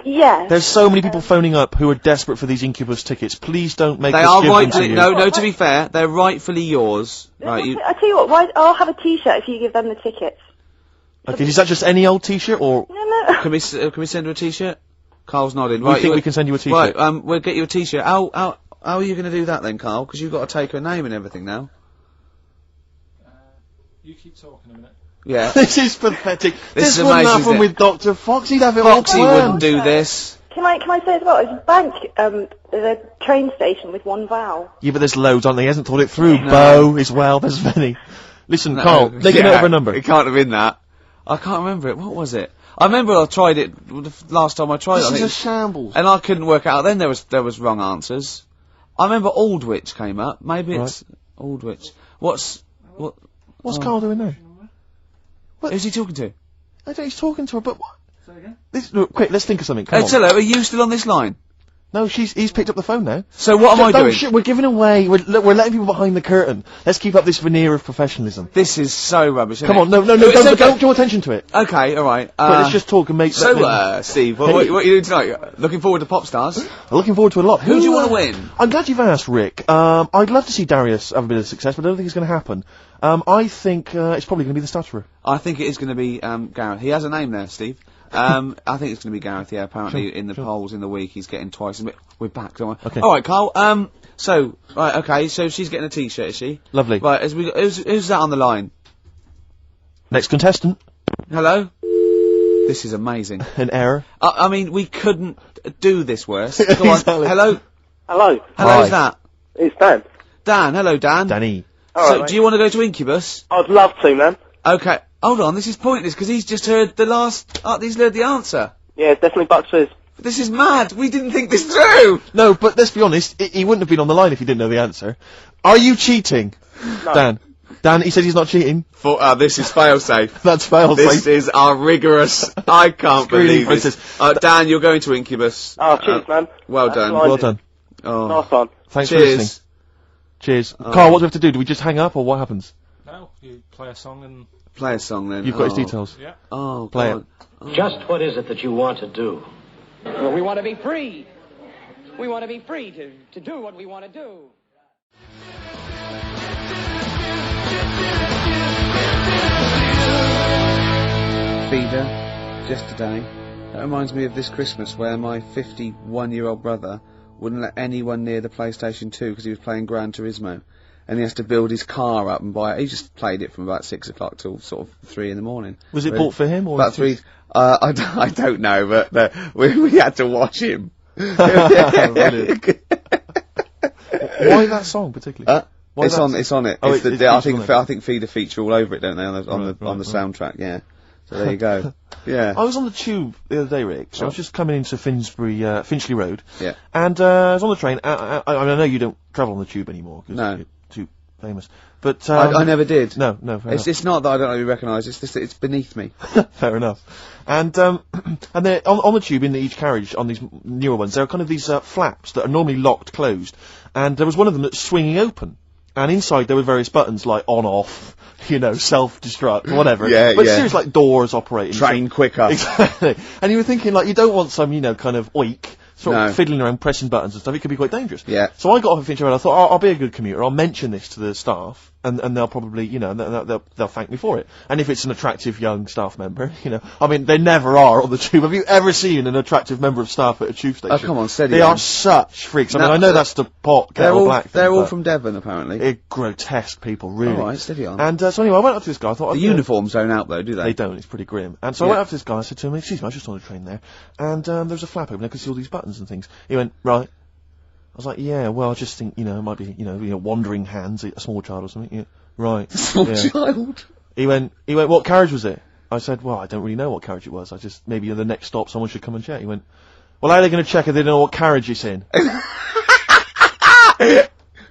Yeah. There's so many people phoning up who are desperate for these Incubus tickets. Please don't make They us are give them to rightfully, you. no, to be fair, they're rightfully yours. Right, I tell you what, I'll have a t-shirt if you give them the tickets. Okay, is that just any old t-shirt, or No. can we send her a t-shirt? Carl's nodding. we think we can send you a t-shirt? Right, we'll get you a t-shirt. How are you going to do that then, Carl? Because you've got to take her name and everything now. You keep talking a minute. Yeah. This is pathetic. This is wouldn't amazing, happen isn't with Dr. Fox. He'd have it all Foxy planned. wouldn't do this. Can I say as well, there's a bank, there's a train station with one vowel. Yeah, but there's loads, aren't there? He hasn't thought it through. No. Bo as well, there's many. Listen, Carl, make a note of her number. It can't have been that. I can't remember it. What was it? I remember I tried it the last time I tried it. I This is think a shambles. and I couldn't work out. Then there was wrong answers. I remember Aldwych came up. Maybe it's Aldwych. What's Carl doing now? Who's he talking to? I don't know, he's talking to her, but what? Say again? Look, quick, let's think of something. Come on. Hello, are you still on this line? No, he's picked up the phone now. So what am I doing? We're giving away, we're letting people behind the curtain. Let's keep up this veneer of professionalism. This is so rubbish. Isn't Come it? on, no, It's okay. don't draw attention to it. Okay, all right. Quick, let's just talk and make... Steve, what are you doing tonight? Looking forward to Pop Stars? I'm looking forward to a lot. Who do you want to win? I'm glad you've asked, Rick. I'd love to see Darius have a bit of success, but I don't think it's going to happen. I think it's probably going to be the stutterer. I think it is going to be Gareth. He has a name there, Steve. I think it's going to be Gareth. Yeah, apparently in the polls in the week he's getting twice. We're back. Don't we? Okay. All right, Carl. So she's getting a T-shirt, is she? Lovely. Right. Who's that on the line? Next contestant. Hello. This is amazing. An error. I mean, we couldn't do this worse. Go on. Exactly. Hello. Hello, Who's that? it's Dan. Dan. Hello, Dan. Danny. So, Alright, do you want to go to Incubus? I'd love to, man. Okay. Hold on. This is pointless because he's just heard the last. He's heard the answer. Yeah, it's definitely Bucks Fizz. This is mad. We didn't think this through. No, but let's be honest, he wouldn't have been on the line if he didn't know the answer. Are you cheating? No. Dan, he said he's not cheating. This is fail-safe. That's fail This safe. is our rigorous. I can't believe Princess. this. Dan, you're going to Incubus. Oh, cheers, man. Well That's done. fine. Well done. Oh. Nice one. Thanks for listening. Cheers. Cheers. Carl, what do we have to do? Do we just hang up, or what happens? No, you play a song and... Play a song then. You've got his details. Yeah. Oh, Play God. Just what is it that you want to do? Well, we want to be free. We want to be free to do what we want to do. reminder, just today, that reminds me of this Christmas where my 51-year-old brother wouldn't let anyone near the PlayStation 2 because he was playing Gran Turismo. And he has to build his car up and buy it. He just played it from about 6 o'clock till sort of 3 in the morning. Was it bought for him or? About 3. I don't know, but we had to watch him. Brilliant. Why that song particularly? It's on it. Oh, I think Feed a feature all over it, don't they? On the soundtrack, yeah. So there you go. Yeah. I was on the tube the other day, Rick. So I was just coming into Finchley Road. Yeah. And I was on the train. I know you don't travel on the tube anymore. Cause No. you're too famous. But I never did. No. Fair enough. It's not that I don't really recognise. It's just that it's beneath me. Fair enough. And they're on the tube in each carriage on these newer ones. There are kind of these flaps that are normally locked closed, and there was one of them that's swinging open. And inside there were various buttons like on, off, self-destruct, whatever. But seriously, like doors operating. Train quicker. Exactly. And you were thinking, like, you don't want some, kind of oik, sort of fiddling around pressing buttons and stuff. It could be quite dangerous. Yeah. So I got off at Finchley Road. I thought, I'll be a good commuter. I'll mention this to the staff, and they'll probably, they'll thank me for it. And if it's an attractive young staff member, I mean, they never are on the tube. Have you ever seen an attractive member of staff at a tube station? Oh, come on, steady They on. are such freaks. I mean, I know that's the pot kettle black thing. They're all from Devon, apparently. They're grotesque people, really. All right, steady on. And so anyway, I went up to this guy. I thought the uniforms don't out though, do they? They don't. It's pretty grim. And so I went up to this guy. I said to him, "Excuse me, I was just on a train there, and there was a flap open. I could see all these buttons and things." He went, "Right." I was like, "Yeah, well, I just think it might be wandering hands, a small child or something." Yeah. Right. Small child. He went, "What carriage was it?" I said, "Well, I don't really know what carriage it was. I just maybe at the next stop someone should come and check." He went, "Well, how are they going to check if they don't know what carriage it's in?"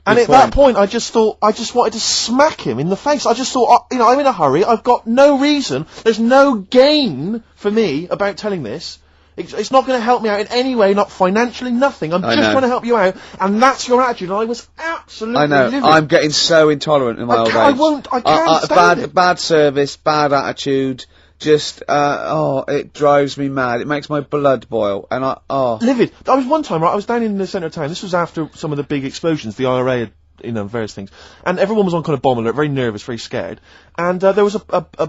And at that point, I just wanted to smack him in the face. I just thought, I'm in a hurry. I've got no reason. There's no gain for me about telling this. It's not going to help me out in any way, not financially, nothing. I'm just trying to help you out, and that's your attitude. And I was absolutely livid. I'm getting so intolerant in my old age. I can't stand it. Bad service, bad attitude. Just, it drives me mad. It makes my blood boil, and livid. I was one time, right, I was down in the centre of town. This was after some of the big explosions. The IRA had, various things. And everyone was on kind of bomb alert, very nervous, very scared. And there was a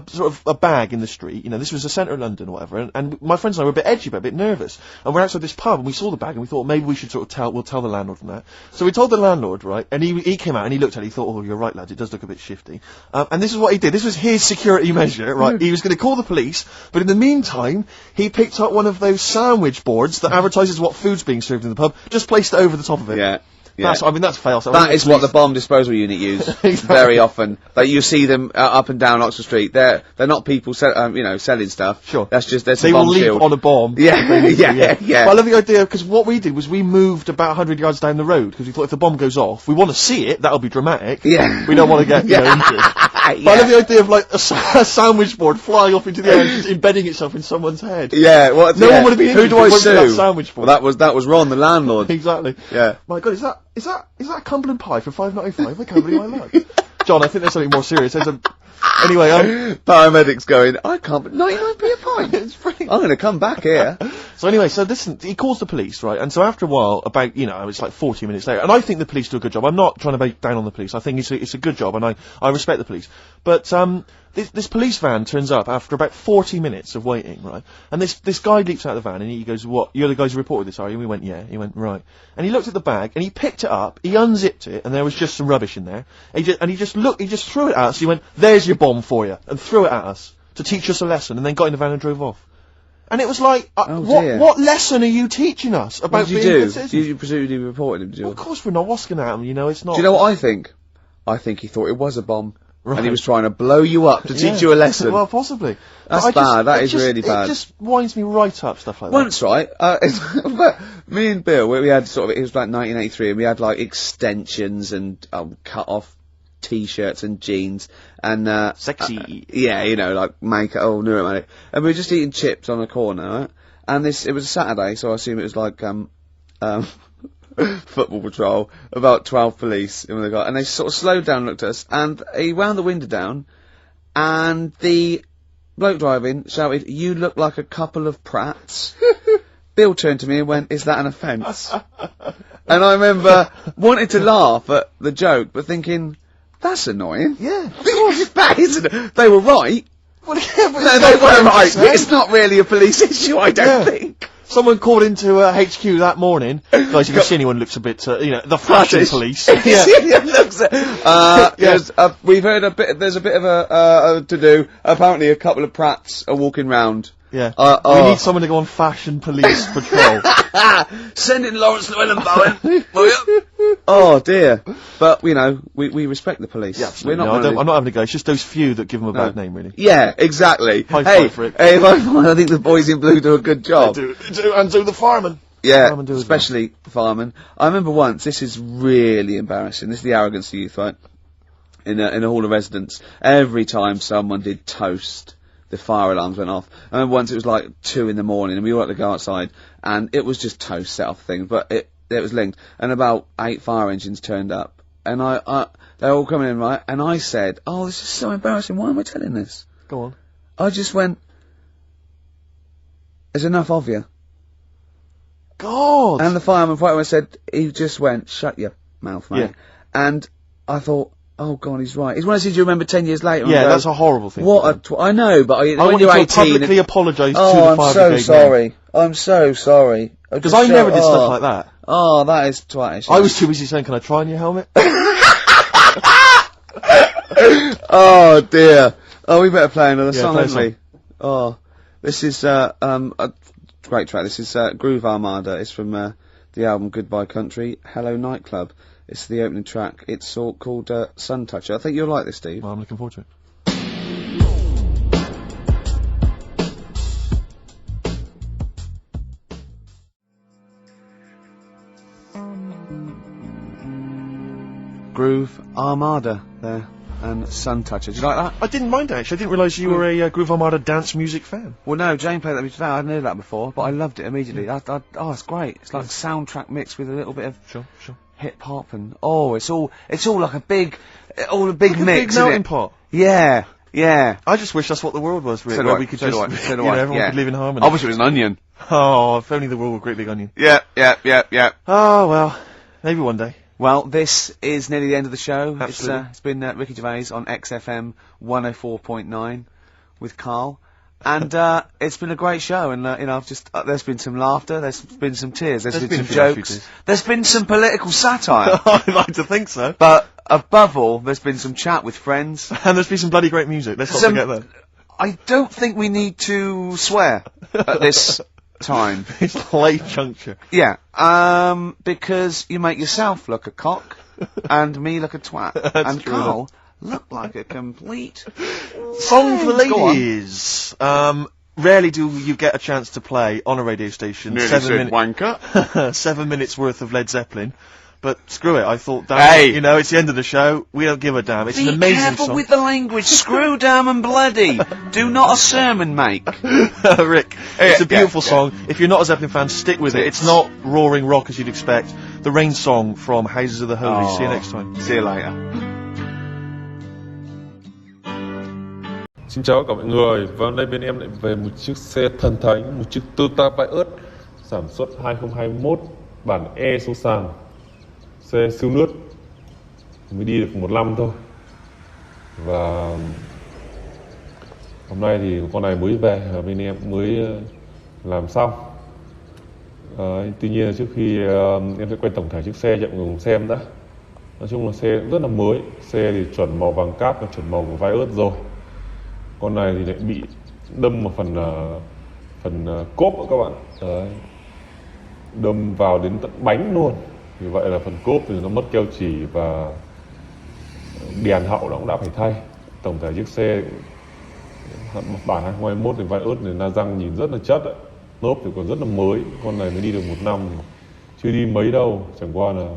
sort of a bag in the street. This was the centre of London or whatever. And my friends and I were a bit edgy, but a bit nervous. And we're outside this pub, and we saw the bag, and we thought maybe we should we'll tell the landlord from that. So we told the landlord, right, and he came out and he looked at it, he thought, "Oh, you're right, lads, it does look a bit shifty." And this is what he did. This was his security measure, right? He was going to call the police, but in the meantime, he picked up one of those sandwich boards that advertises what food's being served in the pub, just placed it over the top of it. Yeah. Yeah. That's fail. That is what the bomb disposal unit use very often. Like you see them up and down Oxford Street. They're not people selling stuff. Sure. That's just there's they a bomb will leap shield. on a bomb. Yeah. Yeah. But I love the idea because what we did was we moved about 100 yards down the road because we thought if the bomb goes off, we want to see it. That'll be dramatic. Yeah. We don't want to get injured. But I love the idea of like a sandwich board flying off into the air and just embedding itself in someone's head. Yeah. Well, no one would have been injured. Who do I sue? That sandwich board. Well, that was Ron, the landlord. Exactly. Yeah. My God, is that a Cumberland pie for £5.95? I can't believe my luck. John, I think there's something more serious. Anyway, paramedics going, I can't, but 99p a pint. It's brilliant. I'm going to come back here. So anyway, listen, he calls the police, right? And so after a while, about, it's like 40 minutes later, and I think the police do a good job. I'm not trying to bait down on the police. I think it's a good job, and I respect the police. But, this police van turns up after about 40 minutes of waiting, right? And this guy leaps out of the van and he goes, "What? You're the guys who reported this, are you?" And we went, "Yeah." He went, "Right." And he looked at the bag and he picked it up, he unzipped it, and there was just some rubbish in there. And he just threw it at us. He went, "There's your bomb for you," and threw it at us to teach us a lesson, and then got in the van and drove off. And it was like, what lesson are you teaching us about being good citizens? You presumably reported him, did you? Well, of course we're not. What's going to happen? It's not. Do you know what I think? I think he thought it was a bomb. Right. And he was trying to blow you up to teach you a lesson. Well, possibly. That's bad. That is really bad. It just winds me right up, stuff like that. Once, right, me and Bill, we had it was like 1983, and we had like extensions and cut off t-shirts and jeans and sexy. Like makeup, neuromantic. And we were just eating chips on a corner, right? And it was a Saturday, so I assume it was like football patrol, about 12 police, and they sort of slowed down and looked at us, and he wound the window down, and the bloke driving shouted, "You look like a couple of prats." Bill turned to me and went, "Is that an offence?" And I remember wanting to laugh at the joke, but thinking, that's annoying. Yeah. That isn't. They were right. Well, yeah, but No, they were right. It's not really a police issue, I don't think. Someone called into HQ that morning. Guys, if you see anyone looks a bit, the fashion police. We've heard a bit. There's a bit of a to do. Apparently, a couple of prats are walking round. Yeah. We need someone to go on fashion police patrol. Send in Lawrence Llewellyn Bowen. Will you? Oh dear. But we respect the police. Yeah, We're not. I'm not having a go. It's just those few that give them a bad name, really. Yeah, exactly. High five for it. Hey, I think the boys in blue do a good job. They do, and do the firemen. Yeah, Firemen do as especially firemen. I remember once. This is really embarrassing. This is the arrogance of youth, right? In a hall of residence, every time someone did toast, the fire alarms went off. I remember once it was like 2 in the morning, and we all had to go outside, and it was just toast set off thing, but it was linked, and about 8 fire engines turned up, and they're all coming in, right, and I said, oh, this is so embarrassing, why am I telling this? Go on. I just went, there's enough of you. God! And the fireman said, he just went, shut your mouth, mate. Yeah. And I thought, oh God, he's right. He's one of those you remember 10 years later. Yeah, that's a horrible thing. I know, but I want you to publicly apologise to the fire I'm so sorry. I'm so sorry. Because I never did stuff like that. Oh, that is twatish. I was too busy saying, can I try on your helmet? Oh dear. Oh, we better play another song, play a haven't we? Oh, this is a great track. This is Groove Armada. It's from the album Goodbye Country, Hello Nightclub. It's the opening track. It's called Sun Toucher. I think you'll like this, Steve. Well, I'm looking forward to it. Groove Armada there, and Sun Toucher. Do you like that? I didn't mind it, actually. I didn't realise you were a Groove Armada dance music fan. Well, no, Jane played that with me today. I hadn't heard that before, but I loved it immediately. Oh, it's great. It's like a soundtrack mixed with a little bit of Sure. hip hop, and it's all like a big mix. Big melting isn't it? pot. Yeah. I just wish that's what the world was, really. So do where I, we could so do just, I, so do you know, I, everyone yeah. could live in harmony. I wish it was an onion. Oh, if only the world were a great big onion. Yeah. Oh, well, maybe one day. Well, this is nearly the end of the show. Absolutely. It's been Ricky Gervais on XFM 104.9 with Karl. And it's been a great show, and I've just there's been some laughter, there's been some tears, there's been some jokes, there's been some political satire. I'd like to think so. But above all, there's been some chat with friends, and there's been some bloody great music. Let's not forget that. I don't think we need to swear at this time. It's late juncture. Yeah, because you make yourself look a cock, and me look a twat, and true, Karl look like a complete Song for the ladies. Rarely do you get a chance to play on a radio station. Nearly 7 said wanker. 7 minutes worth of Led Zeppelin. But screw it, I thought, damn, Hey! it's the end of the show. We don't give a damn. It's an amazing careful song. with the language. Screw, damn, and bloody. Do not a sermon make. Rick, it's a beautiful yeah. song. If you're not a Zeppelin fan, stick with it. It's not roaring rock as you'd expect. The Rain song from Houses of the Holy. See you next time. See you later. Xin chào tất cả mọi người, và hôm nay bên em lại về một chiếc xe thần thánh, một chiếc Toyota Prius sản xuất 2021 bản E số sàn, xe siêu lướt, mới đi được 1 năm thôi. Và hôm nay thì con này mới về, bên em mới làm xong. Tuy nhiên trước khi em sẽ quay tổng thể chiếc xe cho mọi người cùng xem đã. Nói chung là xe rất là mới, xe thì chuẩn màu vàng cáp và chuẩn màu của Prius rồi. Con này thì lại bị đâm vào phần cốp nữa các bạn. Đấy. Đâm vào đến tận bánh luôn. Vì vậy là phần cốp thì nó mất keo chỉ và đèn hậu nó cũng đã phải thay. Tổng thể chiếc xe bản 2021 thì Vios này la răng nhìn rất là chất đấy. Lốp thì còn rất là mới. Con này mới đi được 1 năm thì chưa đi mấy đâu. Chẳng qua là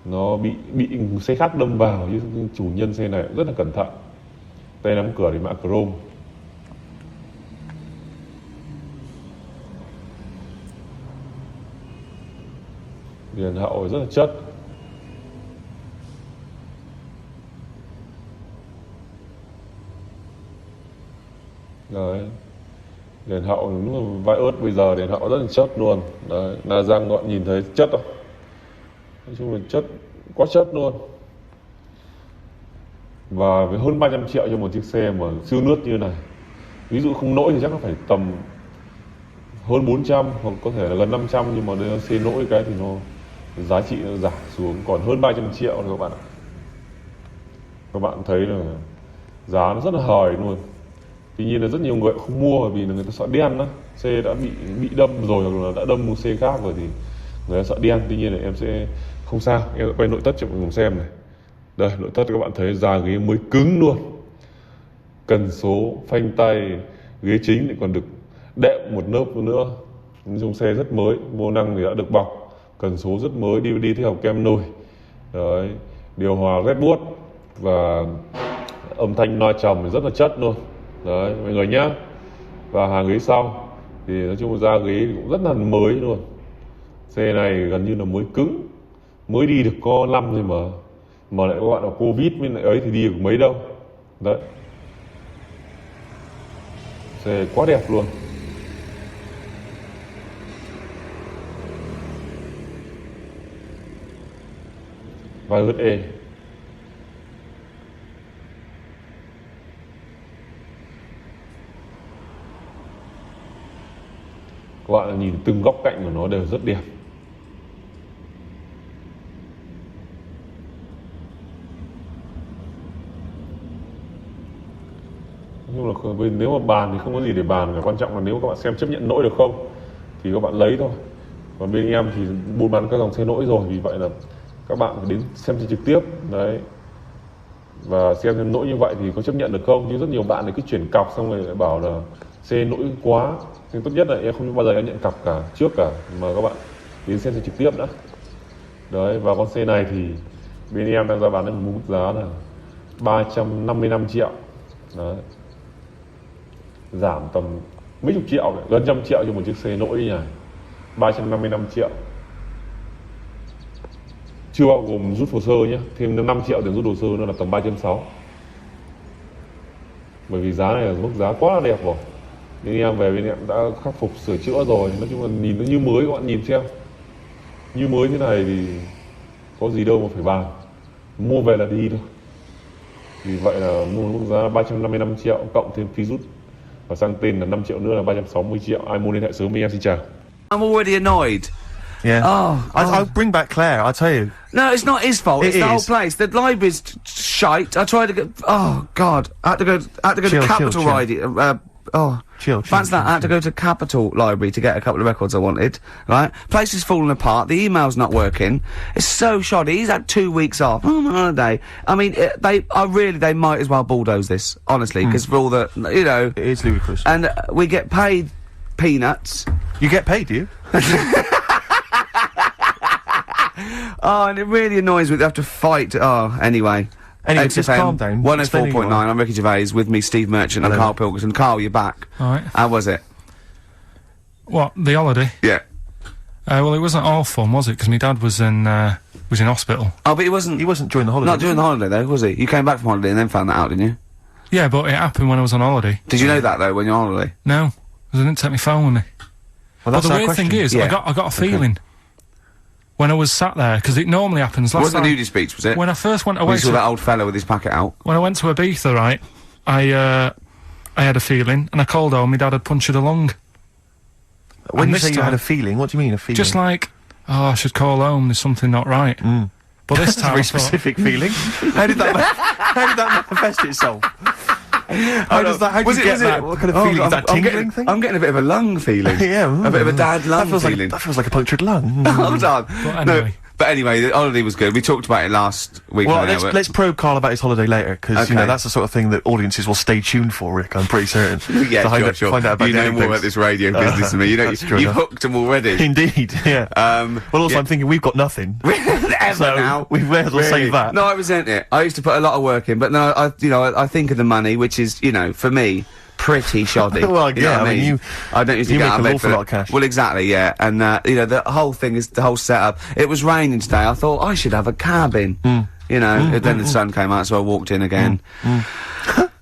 nó bị xe khác đâm vào, chứ chủ nhân xe này rất là cẩn thận. Tay nắm cửa thì mạ chrome. Đèn hậu rất là chất. Đấy. Đèn hậu đúng là vai ớt, bây giờ đèn hậu rất là chất luôn. Đấy, là răng các bạn nhìn thấy chất không? Nói chung là chất, quá chất luôn. Và với hơn 300 triệu cho một chiếc xe mà siêu lướt như này Ví dụ không nỗi thì chắc nó phải tầm hơn 400 hoặc có thể là gần 500, nhưng mà đây xe nỗi cái thì nó giá trị nó giảm xuống còn hơn 300 triệu rồi các bạn ạ. Các bạn thấy là giá nó rất là hời luôn. Tuy nhiên là rất nhiều người không mua bởi vì là người ta sợ đen đó. Xe đã bị đâm rồi hoặc là đã đâm một xe khác rồi thì người ta sợ đen. Tuy nhiên là em sẽ không sao, em sẽ quay nội thất cho mọi người xem này. Đây, nội thất các bạn thấy da ghế mới cứng luôn. Cần số, phanh tay, ghế chính thì còn được đệm một lớp nữa. Trong xe rất mới, vô năng thì đã được bọc. Cần số rất mới, DVD thích hợp kem nồi. Đấy, điều hòa rất buốt và âm thanh loa trầm rất là chất luôn. Đấy, mọi người nhá. Và hàng ghế sau thì nói chung là da ghế cũng rất là mới luôn. Xe này gần như là mới cứng, mới đi được có 5 thôi mà lại các bạn là Covid với lại ấy thì đi được mấy đâu. Đấy, xe quá đẹp luôn. Vai rất ê. Các bạn nhìn từng góc cạnh của nó đều rất đẹp. Nhưng mà nếu mà bàn thì không có gì để bàn cả, quan trọng là nếu các bạn xem chấp nhận lỗi được không thì các bạn lấy thôi. Còn bên em thì buôn bán các dòng xe lỗi rồi, vì vậy là các bạn phải đến xem xe trực tiếp đấy và xem lỗi như vậy thì có chấp nhận được không. Chứ rất nhiều bạn thì cứ chuyển cọc xong rồi lại bảo là xe lỗi quá. Nhưng tốt nhất là em không bao giờ em nhận cọc cả trước cả, mà các bạn đến xem xe trực tiếp đã. Đấy, và con xe này thì bên em đang ra bán với một mức giá là 355 triệu. Đấy, giảm tầm mấy chục triệu, gần 100 triệu cho một chiếc xe lỗi như này. 355 triệu chưa bao gồm rút hồ sơ nhé, thêm 5 triệu tiền rút hồ sơ nữa là tầm 360. Bởi vì giá này là mức giá quá là đẹp rồi. Nên em về bên em đã khắc phục sửa chữa rồi. Nói chung là nhìn nó như mới, các bạn nhìn xem. Như mới thế này thì có gì đâu mà phải bàn. Mua về là đi thôi. Vì vậy là mua mức giá 355 triệu cộng thêm phí rút và sang tên là 5 triệu nữa là 360 triệu. Ai mua liên hệ sớm với em, xin chào. I'm already annoyed. Yeah. I'll bring back Claire, I'll tell you. No, it's not his fault. It's the whole place. The library's shite. I tried to get. Oh God! I had to go to Capital Library. Chill. Fancy that. I had to go to Capital Library to get a couple of records I wanted. Right? Place is falling apart. The email's not working. It's so shoddy. He's had 2 weeks off. I'm on holiday. I mean, they might as well bulldoze this, honestly, because for all the, you know, It is ludicrous. and we get paid peanuts. You get paid, do you? Oh, and it really annoys me they have to fight. Oh, anyway. Anyway, just calm down. 104.9, I'm Ricky Gervais, with me Steve Merchant and Karl Pilkington. Karl, you're back. Alright. How was it? What, the holiday? Yeah. Well, it wasn't all fun, was it? Because my dad was in hospital. Oh, but he wasn't during the holiday. Not during the holiday, though, was he? You came back from holiday and then found that out, didn't you? Yeah, but it happened when I was on holiday. Did you know that, though, when you're on holiday? No, because I didn't take my phone with me. Well, But that's the our weird question. thing is, Yeah. I got a feeling when I was sat there, because it normally happens. It Last wasn't the time, nudie speech, was it? when I first went When away you saw to that old fella with his packet out. when I went to Ibiza, right, I had a feeling, and I called home. My dad had punctured a lung. When And you this say you had time- a feeling, what do you mean, a feeling? Just like, oh, I should call home. There's something not right. But this That's a time, very I thought, specific feeling. How did that manifest itself? How did you get that? What kind of feeling? Is that a tingling thing? I'm getting a bit of a lung feeling. Yeah. A bit of a dad lung feeling. That feels like a punctured lung. Hold on. anyway. But anyway, the holiday was good. We talked about it last week. Well, I know, but- let's probe Carl about his holiday later, because you know Okay. that's the sort of thing that audiences will stay tuned for, Rick. I'm pretty certain. Yeah, to sure. find out about you know the more things. about this radio business than me. You know, That's true you've enough. hooked them already. Indeed, yeah. Well, also yeah. I'm thinking we've got nothing. Ever So, now. we may as well Really? save that. No, I resent it. I used to put a lot of work in, but no, I think of the money, which is, you know, for me, pretty shoddy. Well, You know yeah, what I mean, I don't usually you get make out of an bed awful for lot of cash. Well, exactly, yeah. And, you know, the whole thing is, the whole setup. It was raining today. I thought, I should have a cabin. You know, then the sun came out, so I walked in again.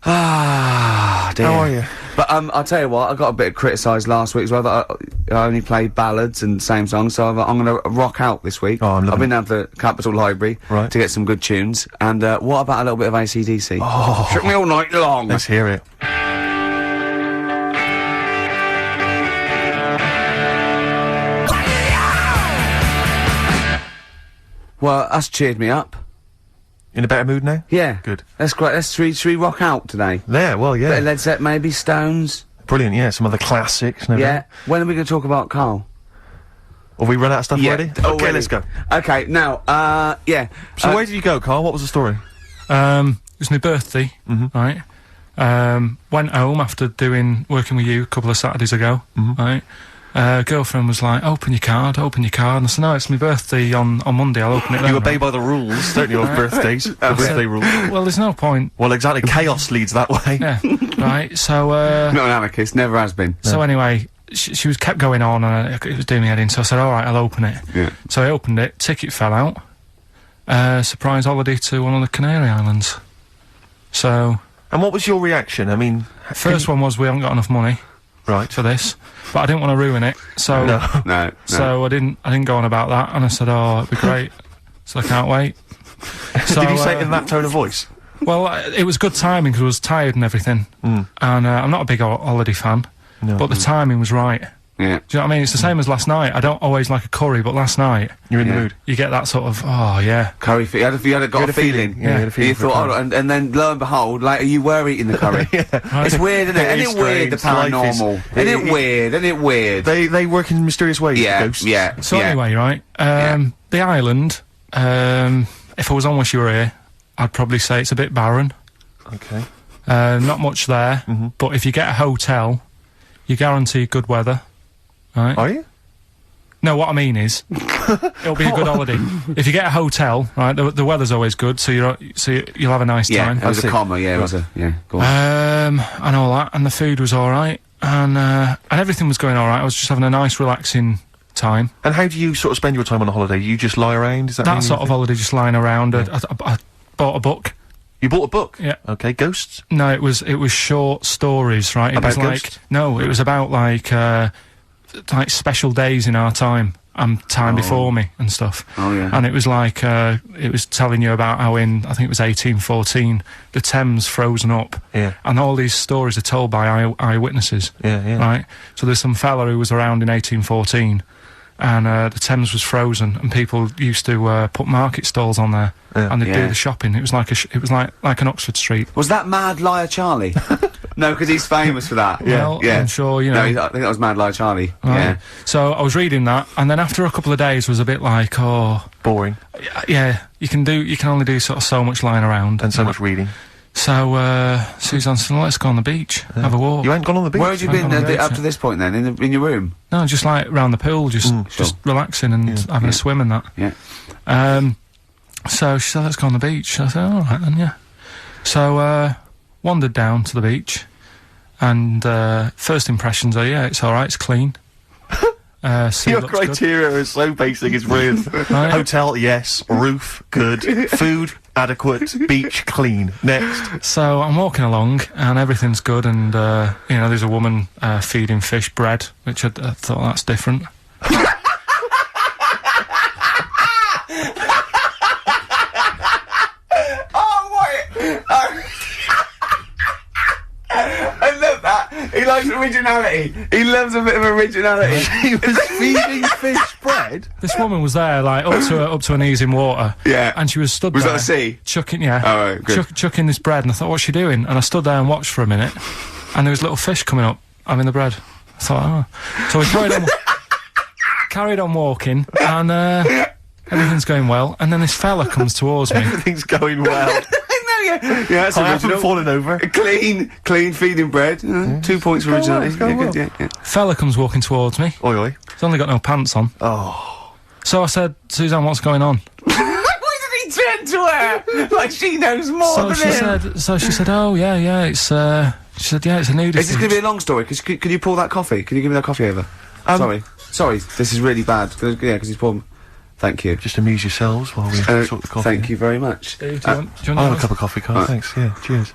Ah, dear. How are you? But, I'll tell you what, I got a bit criticised last week as well, that I only play ballads and same songs, so I'm gonna rock out this week. Oh, I'm loving I've been down to the Capital Library Right. to get some good tunes, and, what about a little bit of AC/DC? Oh. Shook me all night long. Let's hear it. Well, that's cheered me up. In a better mood now? Yeah. Good. That's great. Should we rock out today? Yeah, well, yeah. Bit of Led Zeppelin, maybe Stones. Brilliant, yeah, some other classics and everything. Yeah. When are we going to talk about Karl? Have we run out of stuff already? Okay, already. let's go. Okay, now, yeah. So where did you go, Karl? What was the story? It was my birthday, right? Went home after working with you a couple of Saturdays ago, right? Girlfriend was like, open your card, and I said, no, it's my birthday on Monday, I'll open it then. You obey by the rules, don't you, of birthdays? Birthday rules. Well, there's no point. Well, exactly, chaos leads that way. Yeah, right, so, Not an anarchist, never has been. So anyway, she was kept going on, and it was doing me head in, so I said, alright, I'll open it. Yeah. So I opened it, ticket fell out, surprise holiday to one of the Canary Islands. So... And what was your reaction? I mean... First one was, we haven't got enough money. Right. For this. But I didn't want to ruin it, so... No. So I didn't go on about that, and I said, oh, it'd be great. So I can't wait. So, did you say it in that tone of voice? Well, it was good timing, because I was tired and everything. And I'm not a big holiday fan, but the timing was right. Yeah. Do you know what I mean? It's the same as last night. I don't always like a curry, but last night... You're in the mood. You get that sort of, oh, yeah. Curry, you had a feeling. Yeah, you had a feeling. You thought, and then lo and behold, later you were eating the curry. Right. It's weird, isn't it? Very Isn't it weird, the strange. Life is- paranormal? Isn't it weird? Isn't it weird? They work in mysterious ways, the Yeah, ghosts. yeah. So anyway, right, the island, if I was on Wish You Were Here, I'd probably say it's a bit barren. Okay. Not much there, but if you get a hotel, you're guaranteed good weather. Right. Are you? No, what I mean is, it'll be a good holiday. If you get a hotel, right, the weather's always good, so you'll have a nice Yeah, time. it was a comma, yeah, it was a, yeah, go on. And all that, and the food was alright, and everything was going alright. I was just having a nice, relaxing time. And how do you sort of spend your time on a holiday? You just lie around? Is that That sort of holiday, just lying around. I bought a book. You bought a book? Yeah. Okay, ghosts? No, it was short stories, right? It About was like ghosts? no, it was about like special days in our time and time before me and stuff. Oh, yeah. And it was like it was telling you about how in I think it was 1814 the Thames frozen up. Yeah. And all these stories are told by eyewitnesses. Yeah. Right. So there's some fella who was around in 1814. And the Thames was frozen, and people used to put market stalls on there, and they'd do the shopping. It was like like an Oxford Street. Was that Mad Liar Charlie? No, because he's famous for that. Well, I'm sure you know. No, I think that was Mad Liar Charlie. Right. Yeah. So I was reading that, and then after a couple of days was a bit like, oh, boring. Yeah, you can only do sort of so much lying around And so much reading. So Suzanne said, let's go on the beach, have a walk. You ain't gone on the beach? Where had you been up to this point then? In your room? No, just like round the pool, just relaxing and having a swim and that. Yeah. So she said, let's go on the beach. I said, all right then, yeah. So wandered down to the beach, and first impressions are, yeah, it's all right, it's clean. Your criteria is so basic, it's brilliant. Right. Hotel, yes. Roof, good. Food, adequate. Beach, clean. Next. So I'm walking along, and everything's good, and you know, there's a woman feeding fish bread, which I thought that's different. I love that. He likes originality. He loves a bit of originality. He was feeding fish bread? This woman was there, like, up to her knees in water. Yeah. And she was stood Was there. that the sea? Chucking, yeah. Oh, right, good. Chucking this bread, and I thought, what's she doing? And I stood there and watched for a minute, and there was little fish coming up, having the bread. I thought, oh. So we carried on walking, and everything's going well, and then this fella comes towards me. Everything's going well. Yeah, that's I original. haven't fallen over. Clean feeding bread. 2 points for originality. Yeah. Fella comes walking towards me. Oi, oi. He's only got no pants on. Oh. So I said, Suzanne, what's going on? Why did he turn to her? Like she knows more than him. So she said, oh, yeah, it's, she said, yeah, it's a nudist. Is this going to be a long story? Could you pour that coffee? Can you give me that coffee over? Sorry, this is really bad. Yeah, because he's poured... Thank you. Just amuse yourselves while we sort the coffee. Thank you very much. Dave, do you want I'll have a cup of coffee, Carl. Thanks, yeah. Cheers.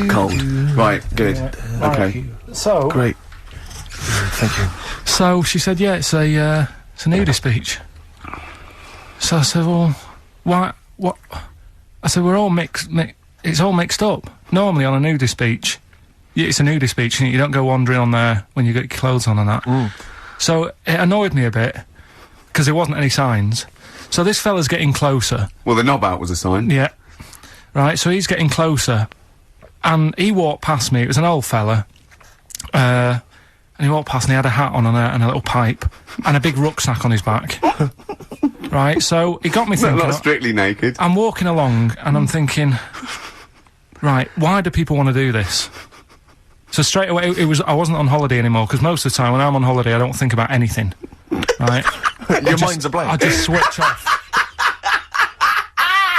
Cold. Right, good. Okay. So... Great. Thank you. So she said, yeah, it's a nudist beach. So I said, well, why, what? I said, we're all it's all mixed up. Normally on a nudist beach, it's a nudist beach, and you don't go wandering on there when you get your clothes on and that. So it annoyed me a bit, because there wasn't any signs. So this fella's getting closer. Well, the knob out was a sign. Yeah. Right, so he's getting closer. And he walked past me, it was an old fella. And he walked past and he had a hat on and a little pipe. And a big rucksack on his back. Right, so he got me thinking... Not strictly naked. I'm walking along and I'm thinking... Right, why do people want to do this? So straight away, I wasn't on holiday anymore, because most of the time when I'm on holiday I don't think about anything. Right? Your mind's a blank. I just switch off.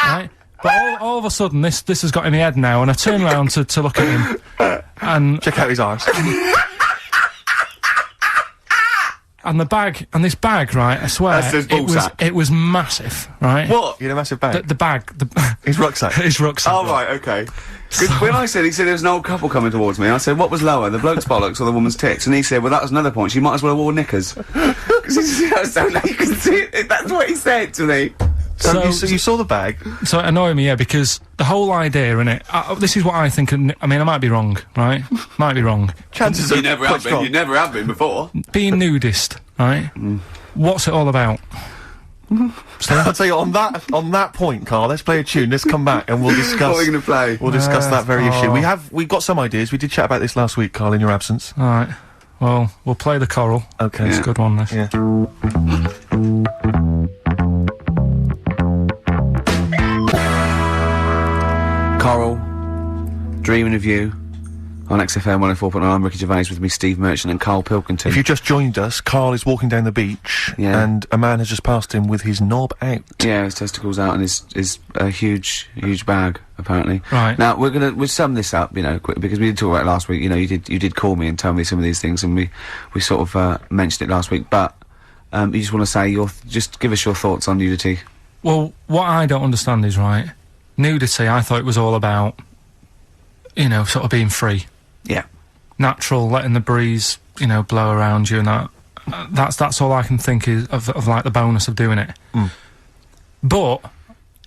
Right? But all of a sudden, this has got in my head now, and I turn around to look at him, and... Check out his arse. And the bag, and this bag, right, I swear, That's his ball sack. it was massive, right? What? You had a massive bag? The bag, His rucksack? his rucksack. Oh, right, okay. Because when he said there was an old couple coming towards me, I said, what was lower, the bloke's bollocks or the woman's tits? And he said, well, that was another point, she might as well have worn knickers. Because he said, so now you can see it, that's what he said to me. So you saw the bag? So it annoyed me, yeah, because the whole idea in it, this is what I think, I mean, I might be wrong, right? Might be wrong. Chances are You never have been, you never have been before. Being nudist, right? What's it all about? I'll tell you, on that point, Carl, let's play a tune, let's come back and we'll discuss... What are we going to play? We'll discuss that very issue. We've got some ideas, we did chat about this last week, Carl, in your absence. Alright, well, we'll play the choral. Okay. It's a good one, this. Yeah. Coral, Dreaming of You, on XFM 104.9. I'm Ricky Gervais, with me Steve Merchant and Karl Pilkington. If you just joined us, Carl is walking down the beach, and a man has just passed him with his knob out. Yeah, his testicles out and his huge bag, apparently. Right. Now, we'll sum this up, you know, quick, because we did talk about it last week, you know, you did call me and tell me some of these things, and we sort of, mentioned it last week, but, you just want to say just give us your thoughts on nudity. Well, what I don't understand is, right, nudity, I thought it was all about, you know, sort of being free. Yeah. Natural, letting the breeze, you know, blow around you and that. That's all I can think is of like the bonus of doing it. But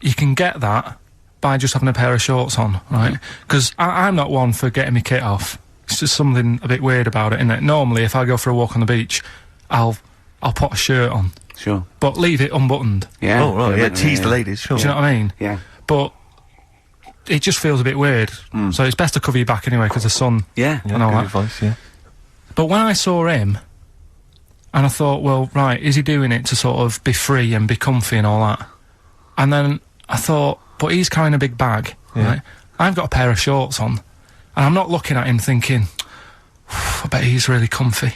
you can get that by just having a pair of shorts on, right? Because I'm not one for getting my kit off. It's just something a bit weird about it, isn't it? Normally, if I go for a walk on the beach, I'll put a shirt on. Sure. But leave it unbuttoned. Yeah. Oh, right, yeah, tease the ladies, sure. Do you know what I mean? Yeah. But it just feels a bit weird. So it's best to cover your back anyway, because the sun Yeah. and all good that. advice, yeah. But when I saw him, and I thought, well, right, is he doing it to sort of be free and be comfy and all that? And then I thought, but he's carrying a big bag, right? I've got a pair of shorts on, and I'm not looking at him thinking, I bet he's really comfy.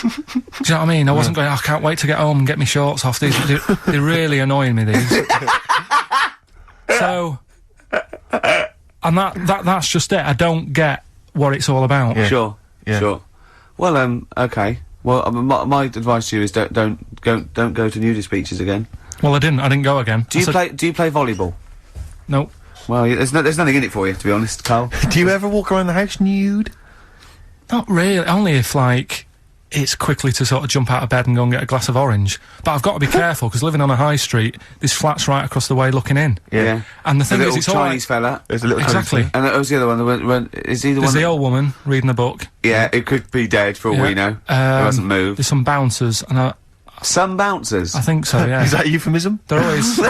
Do you know what I mean? I wasn't going, I can't wait to get home and get my shorts off. They're really annoying me, these. So... And that's just it. I don't get what it's all about. Yeah. Sure. Yeah. Sure. Well, okay. Well, my advice to you is don't go to nudist beaches again. Well, I didn't go again. Do you play volleyball? Nope. Well, there's nothing in it for you, to be honest, Carl. Do you ever walk around the house nude? Not really. Only if, like, it's quickly to sort of jump out of bed and go and get a glass of orange. But I've got to be careful, because living on a high street, there's flats right across the way looking in. Yeah. And the thing is, little it's Chinese all right. fella. There's a little Exactly. And that was the other one. Is he the There's one? the old woman reading a book. Yeah, it could be dead for all we know. It hasn't moved. There's some bouncers, and Some bouncers. I think so, yeah. Is that a euphemism? They're always...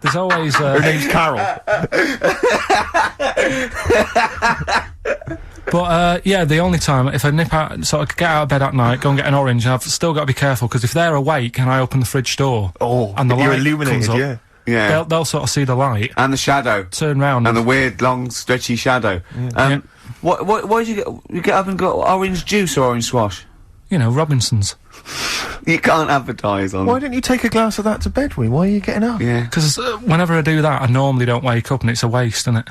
There's always... Her name's Carol. But, yeah, the only time, if I nip out, sort of get out of bed at night, go and get an orange, I've still got to be careful, because if they're awake and I open the fridge door... Oh, and the you're light illuminated, comes up, yeah. Yeah. They'll sort of see the light, And the shadow. turn round... And the weird, long, stretchy shadow. Yeah. Why did you get up and got orange juice or orange squash? You know, Robinsons. You can't advertise on... Why don't you take a glass of that to bed with? Why are you getting up? Yeah. Because whenever I do that, I normally don't wake up, and it's a waste, isn't it?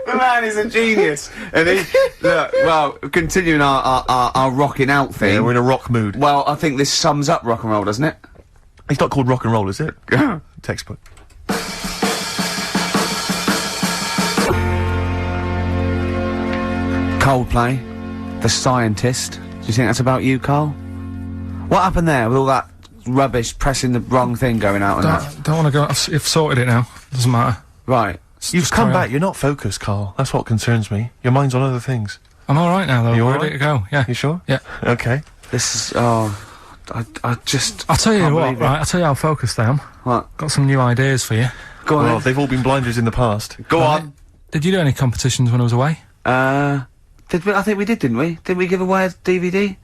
The man is a genius. And he... Look, well, continuing our rocking out thing... Yeah, we're in a rock mood. Well, I think this sums up rock and roll, doesn't it? It's not called rock and roll, is it? Textbook. Coldplay, The Scientist. Do you think that's about you, Carl? What happened there with all that rubbish pressing the wrong thing going out and that? Don't want to go... I've sorted it now. Doesn't matter. Right. You've Just come carry back, on. you're not focused, Carl. That's what concerns me. Your mind's on other things. I'm all right now, though. You all ready right? to go? Yeah. You sure? Yeah. Okay. This is, I just... I'll tell you can't what, believe it. right? I'll tell you how focused I am. What? Got some new ideas for you. Go on Well, then. they've all been blinders in the past. Go Right. on. Did you do any competitions when I was away? Did we? I think we did, didn't we? Didn't we give away a DVD?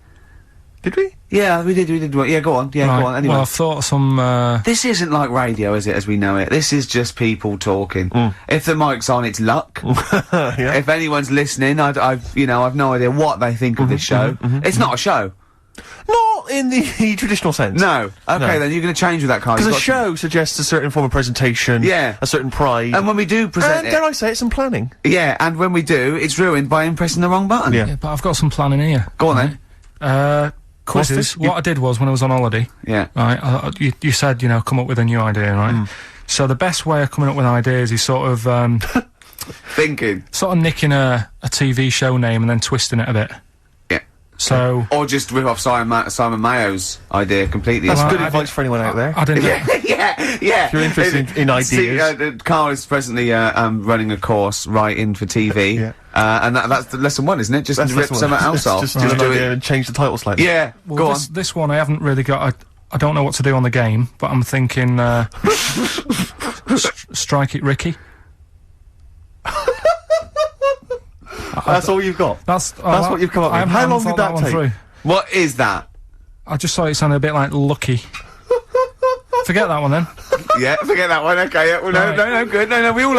Did we? Yeah, we did, Yeah, go on. Yeah, right. go on. Anyway. Well, I've thought of some, This isn't like radio, is it, as we know it? This is just people talking. If the mic's on, it's luck. Yeah. If anyone's listening, I've no idea what they think of this show. It's not a show. Not in the traditional sense. No. Okay, No. then you're going to change with that, Carl. Because a You've got show suggests a certain form of presentation. Yeah. A certain pride. to- And when we do present and, dare it... I say it, some planning. Yeah, and when we do, it's ruined by him pressing the wrong button. Yeah. yeah, but I've got some planning here. Go on, then. Quizzes. this? What I did was, when I was on holiday, Yeah. right, you said, come up with a new idea, right? So the best way of coming up with ideas is sort of, Thinking. sort of nicking a TV show name and then twisting it a bit. Yeah. So... Or just rip off Simon Mayo's idea completely. That's Well, good I advice for anyone out there. I didn't know. yeah. If you're interested in ideas. See, Carl is presently running a course writing for TV. Yeah. And that's the lesson one, isn't it? Just That's rip the one. something else off. Just do an idea and change the title slightly. Yeah. Well, go this one I haven't really got. I don't know what to do on the game, but I'm thinking strike it, Ricky. That's all you've got. That's what you've come up with. How long did that take? on. What is that? I just thought it sounded a bit like Lucky. Forget that one then. Yeah, forget that one. Okay, yeah. Well, no, Right. no, good. No, we all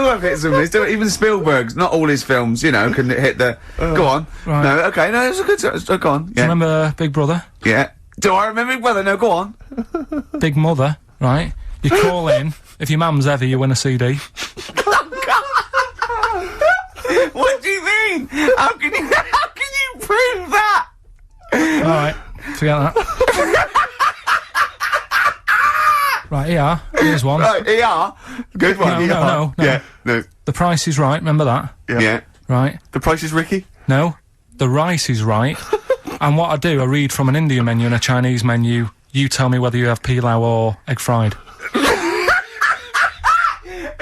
have hits and misses. Don't- Even Spielberg's, not all his films, can hit the. Go on. Right. No, okay, no, it's a good. Go on. Do you Yeah. remember Big Brother, Yeah. Do I remember? Well, no, go on. Big Mother? Right. You call in. If your mum's ever, you win a CD. What do you mean? How can you prove that? All right. Forget that. Right. Here. Here's one. Right, ER. Good one. No. Yeah. No. The Price is Right. Remember that? Yeah. Right. The Price is Ricky? No. The rice is right. And what I do, I read from an Indian menu and a Chinese menu. You tell me whether you have pilau or egg fried.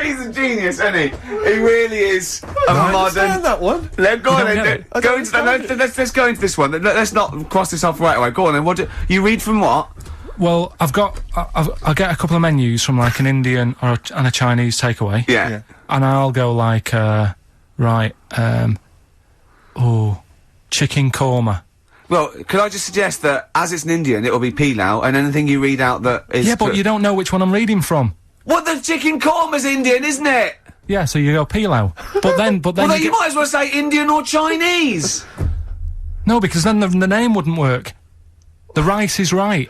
He's a genius, isn't he? He really is a I modern. understand that one. Go on You don't then. get it? I Go don't into that. understand Let's go into this one. Let's not cross this off right away. Go on then. What do you read from? What? Well, I'll get a couple of menus from like an Indian and a Chinese takeaway. Yeah. Yeah. And I'll go like, chicken korma. Well, could I just suggest that as it's an Indian, it will be pilau, and anything you read out that is. Yeah, but you don't know which one I'm reading from. What, the chicken korma's Indian, isn't it? Yeah, so you go pilau. But then Well, then you you might as well say Indian or Chinese. No, because then the name wouldn't work. The rice is right.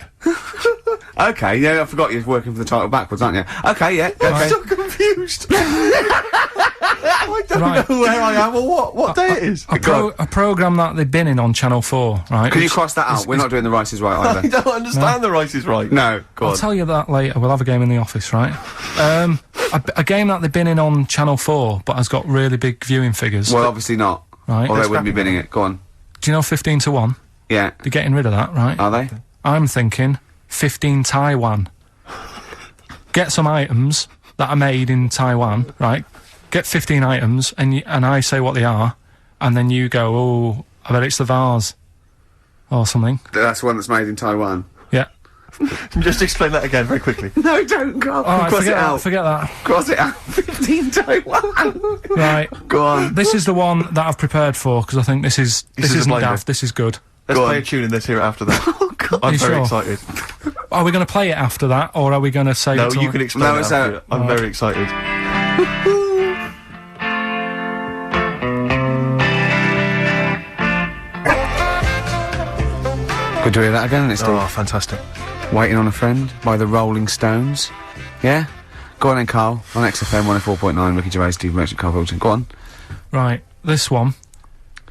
Okay, yeah, I forgot you're working for the title backwards, aren't you? Okay, yeah. Okay. I'm so confused. I don't Right. know where I am or what day it is. A programme that they've been in on Channel 4, right? Can you which- cross that out? We're not doing the Rice is Right I either. don't understand the Rice is Right. No, go I'll on. tell you that later. We'll have a game in the office, right? A game that they've been in on Channel 4, but has got really big viewing figures. Well, obviously not. Right. Or they Let's wouldn't be scrap it. binning it. Go on. Do you know 15 to 1? Yeah. They're getting rid of that, right? Are they? I'm thinking 15 Taiwan. Get some items that are made in Taiwan, right? Get 15 items, and I say what they are, and then you go, oh, I bet it's the vase. Or something. That's one that's made in Taiwan. Yeah. Just explain that again very quickly. No, don't go. Alright, Cross it out. forget that. Cross it out. 15 Taiwan. Right. Go on. This is the one that I've prepared for, because I think this is a isn't blinder. daft, this is good. Let's Go play on. a tune in this here after that. God. I'm you very sure? excited. Are we going to play it after that, or are we going to save No, it till... you can explain No, it it's after out. it. I'm very excited. Good to hear that again, isn't it, Oh, Steve? fantastic. Waiting on a Friend by the Rolling Stones. Yeah? Go on then, Carl. On XFM 104.9, Ricky Gervais, Steve Merchant, Karl Pilkington. Go on. Right, this one.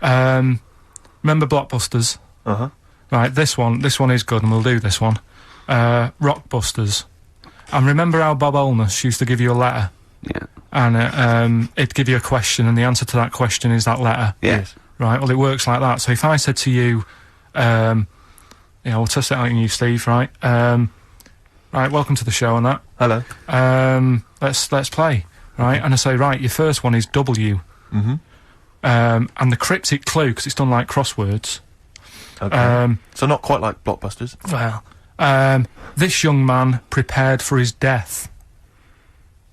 Remember Blockbusters? Uh-huh. Right, this one is good, and we'll do this one. Rockbusters. And remember how Bob Olness used to give you a letter? Yeah. And it'd give you a question, and the answer to that question is that letter. Yeah. Yes. Right, well, it works like that. So if I said to you, we'll test it out on you, Steve, right? Right, welcome to the show and that. Hello. Let's play, right? And I say, right, your first one is W. Mm-hmm. and the cryptic clue, because it's done like crosswords. Okay. So not quite like Blockbusters. Well, this young man prepared for his death.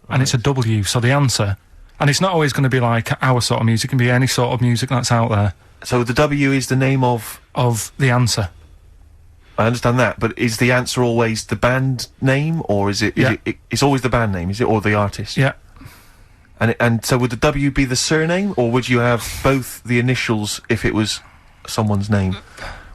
And it's a W, so the answer. And it's not always going to be like our sort of music, it can be any sort of music that's out there. So the W is the name of the answer. I understand that, but is the answer always the band name, or is it? It's always the band name, is it, or the artist? Yeah. And so would the W be the surname, or would you have both the initials if it was someone's name?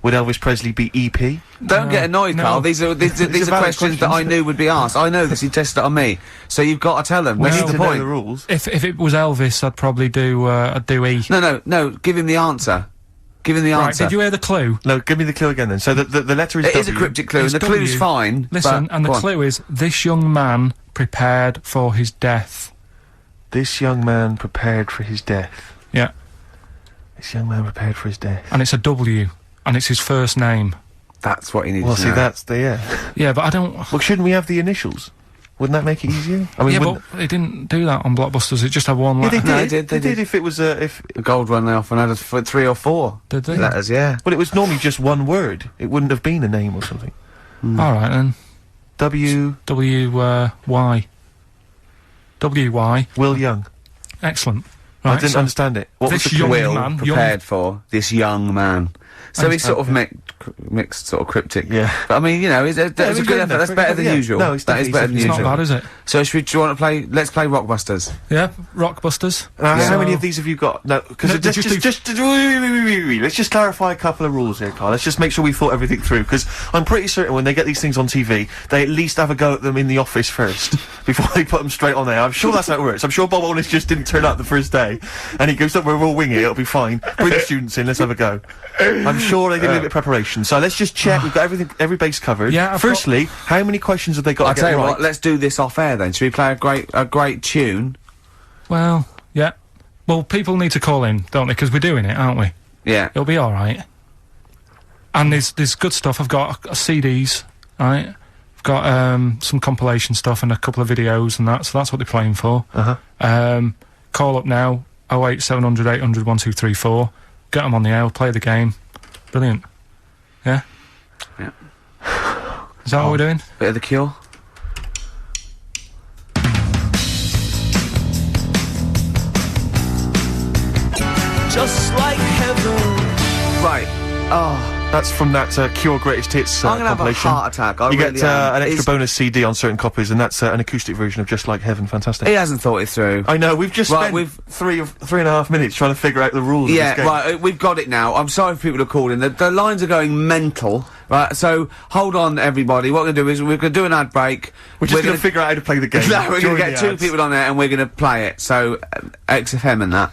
Would Elvis Presley be EP? Don't get annoyed, no. Carl. These are questions that I knew would be asked. I know this. You tested it on me, so you've got to tell them. We This need is to the know point. the rules. If it was Elvis, I'd probably do E. No. Give him the answer. Give him the Right, answer. did you hear the clue? No, give me the clue again then. So the letter is It W. is a cryptic clue, and It's the clue's W. fine. Listen, but, and the go on. clue is, this young man prepared for his death. This young man prepared for his death. Yeah. This young man prepared for his death. And it's a W, and it's his first name. That's what he needs Well, to see, know. that's the, yeah. Yeah, but I don't... Well, shouldn't we have the initials? Wouldn't that make it easier? I mean, Yeah, wouldn't- but they didn't do that on Blockbusters, it just had one Yeah, letter. they did. No, they did, They they did did. if it was, if... The gold one they often had us for 3 or 4 Did they? letters, yeah. Well, it was normally just one word. It wouldn't have been a name or something. Alright then. W... Y. W-Y. Will Young. Excellent. I Right, didn't so understand it. What was this the young clue? Will man, prepared for this young man. So he's sort of mixed, sort of cryptic. Yeah. But I mean, you know, that's a it's good good effort. enough. That's better than Yeah. usual. No, it's that is definitely better than It's usual. not bad, is it? So do you want to play? Let's play Rockbusters. Yeah, Rockbusters. How many of these have you got? No, because No, let's let's just clarify a couple of rules here, Carl. Let's just make sure we thought everything through, because I'm pretty certain when they get these things on TV, they at least have a go at them in the office first, before they put them straight on there. I'm sure that's how it works. I'm sure Bob Onis just didn't turn up the first day, and he goes, "Don't worry, we'll wing it, it'll be fine. Bring the students in, let's have a go." I'm sure they did a little bit of preparation, so let's just check we've got every base covered. Yeah, I've Firstly, how many questions have they got I'll to tell get you right? what. Let's do this off air then. Should we play a great tune? Well, yeah. Well, people need to call in, don't they? Because we're doing it, aren't we? Yeah. It'll be alright. And there's good stuff. I've got CDs, right? I've got some compilation stuff and a couple of videos and that, so that's what they're playing for. Call up now, 08700 800 1234. Get them on the air, play the game. Brilliant. Yeah? Yeah. Is that what we're doing? Bit of The Cure. Just like heaven. Right. Oh, That's from that Cure Greatest Hits I'm gonna have a compilation. heart attack. I You really get am. an extra He's- bonus CD on certain copies, and that's an acoustic version of Just Like Heaven. Fantastic. He hasn't thought it through. I know, we've just Right, spent we've- 3.5 minutes trying to figure out the rules of Yeah, this game. right, we've got it now. I'm sorry for people who called in. The lines are going mental, right? So, hold on, everybody. What we're going to do is we're going to do an ad break. We're just going to figure out how to play the game. No, we're going to during get the 2 ads. people on there and we're going to play it. So, XFM and that.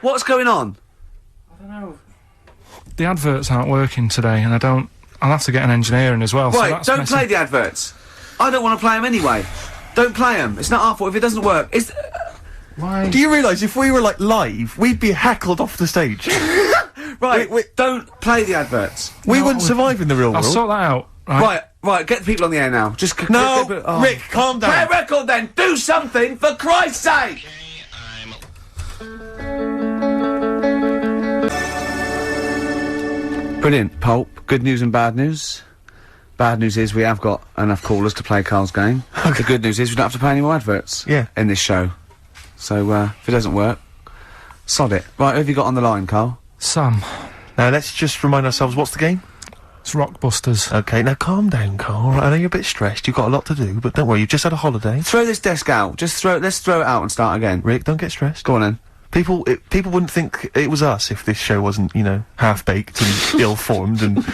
What's going on? The adverts aren't working today, and I'll have to get an engineer in as well. so Right, that's don't messy. play the adverts. I don't want to play them anyway. Don't play them. It's not our fault if it doesn't work. It's... Why? Do you realise if we were, like, live, we'd be heckled off the stage? Right, don't play the adverts. We No, wouldn't survive in the real I'll world. sort that out. Right. Right, get the people on the air now. Just No, oh. Rick, calm Play a down. record then. Do something for Christ's sake. Brilliant, Pulp. Good news and bad news. Bad news is we have got enough callers to play Carl's game. The good news is we don't have to play any more adverts. Yeah. In this show. So if it doesn't work, sod it. Right, who have you got on the line, Carl? Sam, Now, let's just remind ourselves, what's the game? it's Rockbusters. Okay, now calm down, Carl. I know you're a bit stressed, you've got a lot to do, but don't worry, you've just had a holiday. Throw this desk out. Let's throw it out and start again. Rick, don't get stressed. Go on then. People wouldn't think it was us if this show wasn't, you know, half-baked and ill-formed and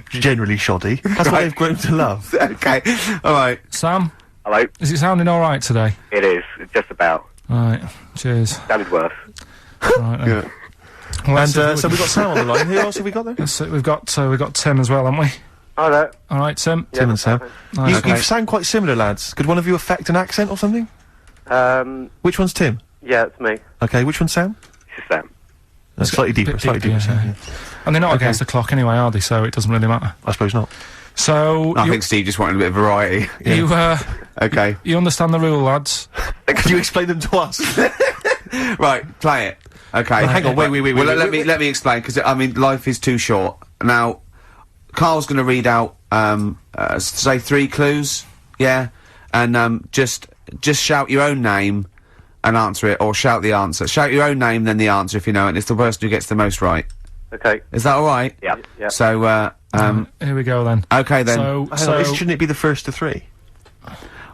generally shoddy. That's what they've grown to love. Okay. Alright. Sam, Hello? is it sounding alright today? It is. Just about. Right. Cheers. Sounded worse. Right then. Well, And, let's see if so we've got Sam on the line. Who else have we got there? we've got Tim as well, haven't we? Hi there. All right, Tim. Tim and Sam. Nice. You sound quite similar, lads. Could one of you affect an accent or something? Which one's Tim? Yeah, it's me. Okay, which one's Sam? It's Sam. Slightly deeper, yeah. Sam, yeah. And they're not against the clock anyway, are they? So it doesn't really matter. I suppose not. So I think Steve just wanted a bit of variety. You Okay. you understand the rule, lads? Could you explain them to us? Right, play it. Okay. Hang on, wait. Well, let me explain, because, I mean, life is too short. Now, Carl's gonna read out, say 3 clues, yeah? And, just shout your own name and answer it, or shout the answer. Shout your own name, then the answer if you know it, and it's the person who gets the most right. Okay. Is that alright? Yeah. Yeah. So, Here we go then. okay then. Shouldn't it be the first to 3?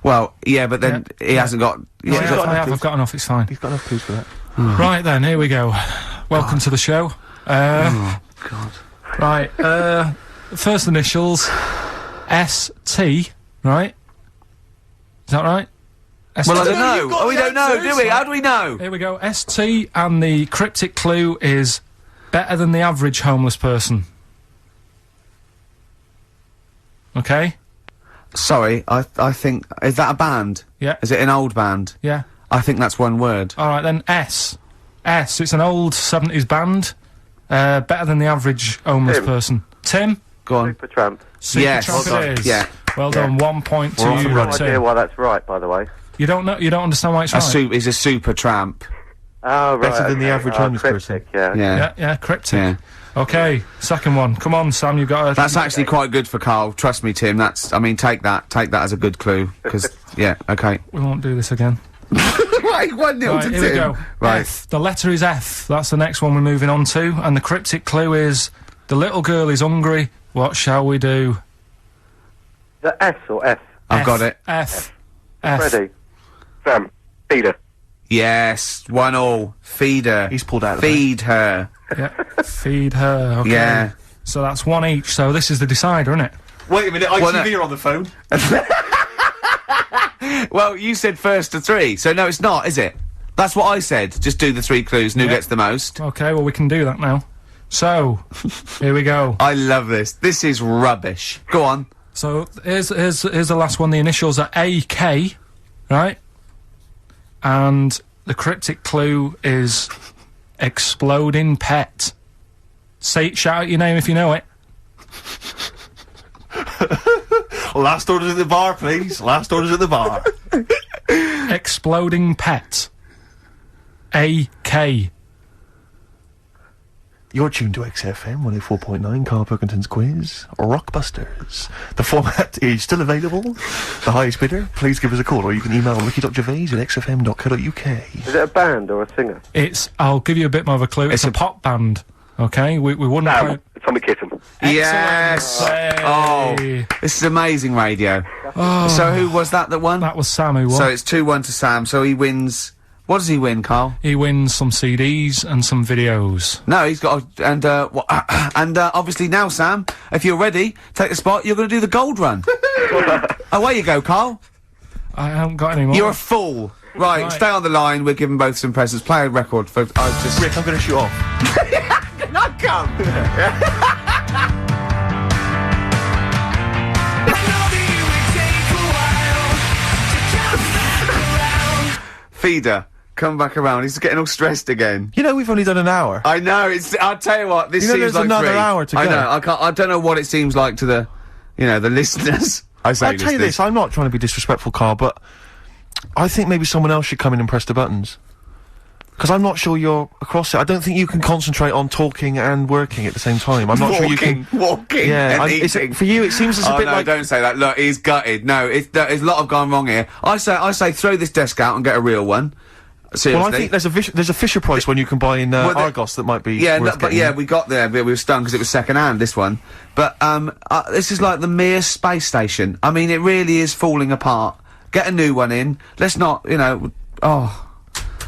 Well, yeah, but then he hasn't got... Yeah, I've got enough, it's fine. He's got enough clues for that. Right then, here we go. Welcome to the show. Oh, God. Right, first initials, S-T, right? Is that right? Well, I don't know. Oh, we don't know, do we? How do we know? Here we go, S-T, and the cryptic clue is better than the average homeless person. Okay? Sorry, I think... Is that a band? Yeah. Is it an old band? Yeah. I think that's one word. Alright then, S. It's an old 70s band. Better than the average homeless person. Tim? Go on. Supertramp. Yes. Supertramp it is. Yeah. Well done, 1 point to you, No idea Tim. why that's right, by the way. You don't understand why it's right? He's a super tramp. Oh, right. Better than the average homeless person. Yeah. Yeah. Cryptic. Yeah. Okay, second one. Come on, Sam, you've got to... That's actually quite good for Carl. Trust me, Tim. I mean, take that as a good clue. Because, yeah, okay. We won't do this again. Right, 1-0 to Right, Tim. here we go. Right. F. The letter is F. That's the next one we're moving on to. And the cryptic clue is, the little girl is hungry. What shall we do? The S or F? I've got it. F. Ready? Sam. Peter. Yes, 1-1. Feed her. He's pulled out of the Feed her. Yeah. Feed her. Okay. Yeah. So that's 1 each. So this is the decider, isn't it? Wait a minute, ITV are on the phone. Well, you said first to 3, so no, it's not, is it? That's what I said. Just do the 3 clues and who gets the most. Okay, well, we can do that now. So, here we go. I love this. This is rubbish. Go on. So, here's the last one. The initials are AK, right? And the cryptic clue is exploding pet. Shout out your name if you know it. Last orders at the bar, please. Last orders at the bar. Exploding pet. AK. You're tuned to XFM 104.9, Karl Pilkington's quiz, Rockbusters. The format is still available. The highest bidder, please give us a call, or you can email ricky.gervais@xfm.co.uk. Is it a band or a singer? I'll give you a bit more of a clue. It's a pop band. Okay, we wouldn't play... Tommy Kitten. Yes! Hey. Oh, this is amazing radio. Oh. So who was that won? That was Sam who won. So it's 2-1 to Sam, so he wins... What does he win, Carl? He wins some CDs and some videos. No, he's got obviously now, Sam, if you're ready, take the spot, you're gonna do the gold run. Away you go, Carl. I haven't got any more. You're a fool. Right, stay on the line, we're giving both some presents. Play a record for... Rick, I'm gonna shoot off. Not come! Feeder, come back around. He's getting all stressed again. You know, we've only done an hour. I know, I'll tell you what, this You know, seems there's like another 3. hour to I go. know, I don't know what it seems like to the, the listeners. I say I'll tell you this, I'm not trying to be disrespectful, Carl, but I think maybe someone else should come in and press the buttons. Because I'm not sure you're across it. I don't think you can concentrate on talking and working at the same time. I'm not sure you can... Walking Yeah, and eating. for you it seems as a bit no, like... don't say that. Look, he's gutted. No, there's a lot of gone wrong here. I say throw this desk out and get a real one. Seriously. Well, I think there's a Fisher Price one you can buy in Argos that might be worth but getting. we got there, but we were stunned because it was second-hand, this one. But, this is like the Mir space station. I mean, it really is falling apart. Get a new one in. Let's not,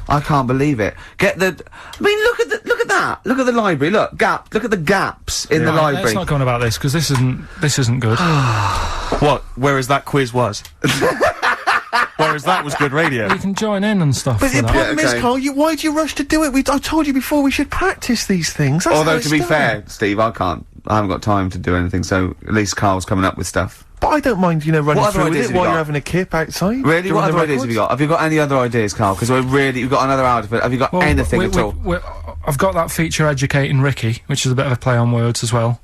I can't believe it. I mean, look at that. Look at the library. Look at the gaps in the library. Let's not go on about this, because this isn't good. What? Whereas that quiz was. Whereas that was good radio. You can join in and stuff. But the for that. problem is, Carl, why do you rush to do it? I told you before we should practice these things. That's how Although, it's to be done. fair, Steve, I can't I haven't got time to do anything, so at least Carl's coming up with stuff. But I don't mind, running What through other with ideas it have you while got? you're having a kip outside. Really? doing What the other ideas have you records. got? Have you got any other ideas, Carl? Because we've got another hour to fit. Have you got anything at all? I've got that feature Educating Ricky, which is a bit of a play on words as well.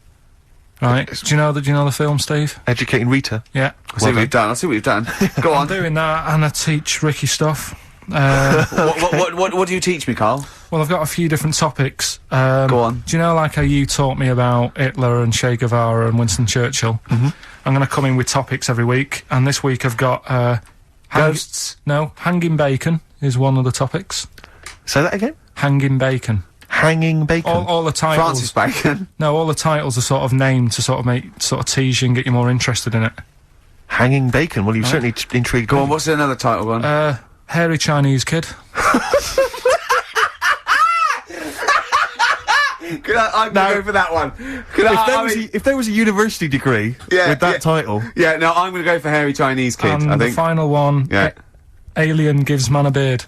Right? Do you know the film, Steve? Educating Rita. Yeah. I'll see what you've done. Go I'm on. doing that, and I teach Ricky stuff. What do you teach me, Carl? Well, I've got a few different topics. Go on. Do you know, like how you taught me about Hitler and Che Guevara and Winston Churchill? Mm-hmm. I'm going to come in with topics every week, and this week I've got Ghosts. No, hanging bacon is one of the topics. Say that again. Hanging bacon. Hanging bacon. All the titles. Francis Bacon. No, all the titles are sort of named to sort of tease you and get you more interested in it. Hanging bacon. Well, you've certainly intrigued Go me. on. What's another title one? Hairy Chinese kid. I'm gonna go for that one. If there was a university degree with that title. Yeah, no, I'm gonna go for hairy Chinese kid. And I the think. final one. Yeah. Alien gives man a beard.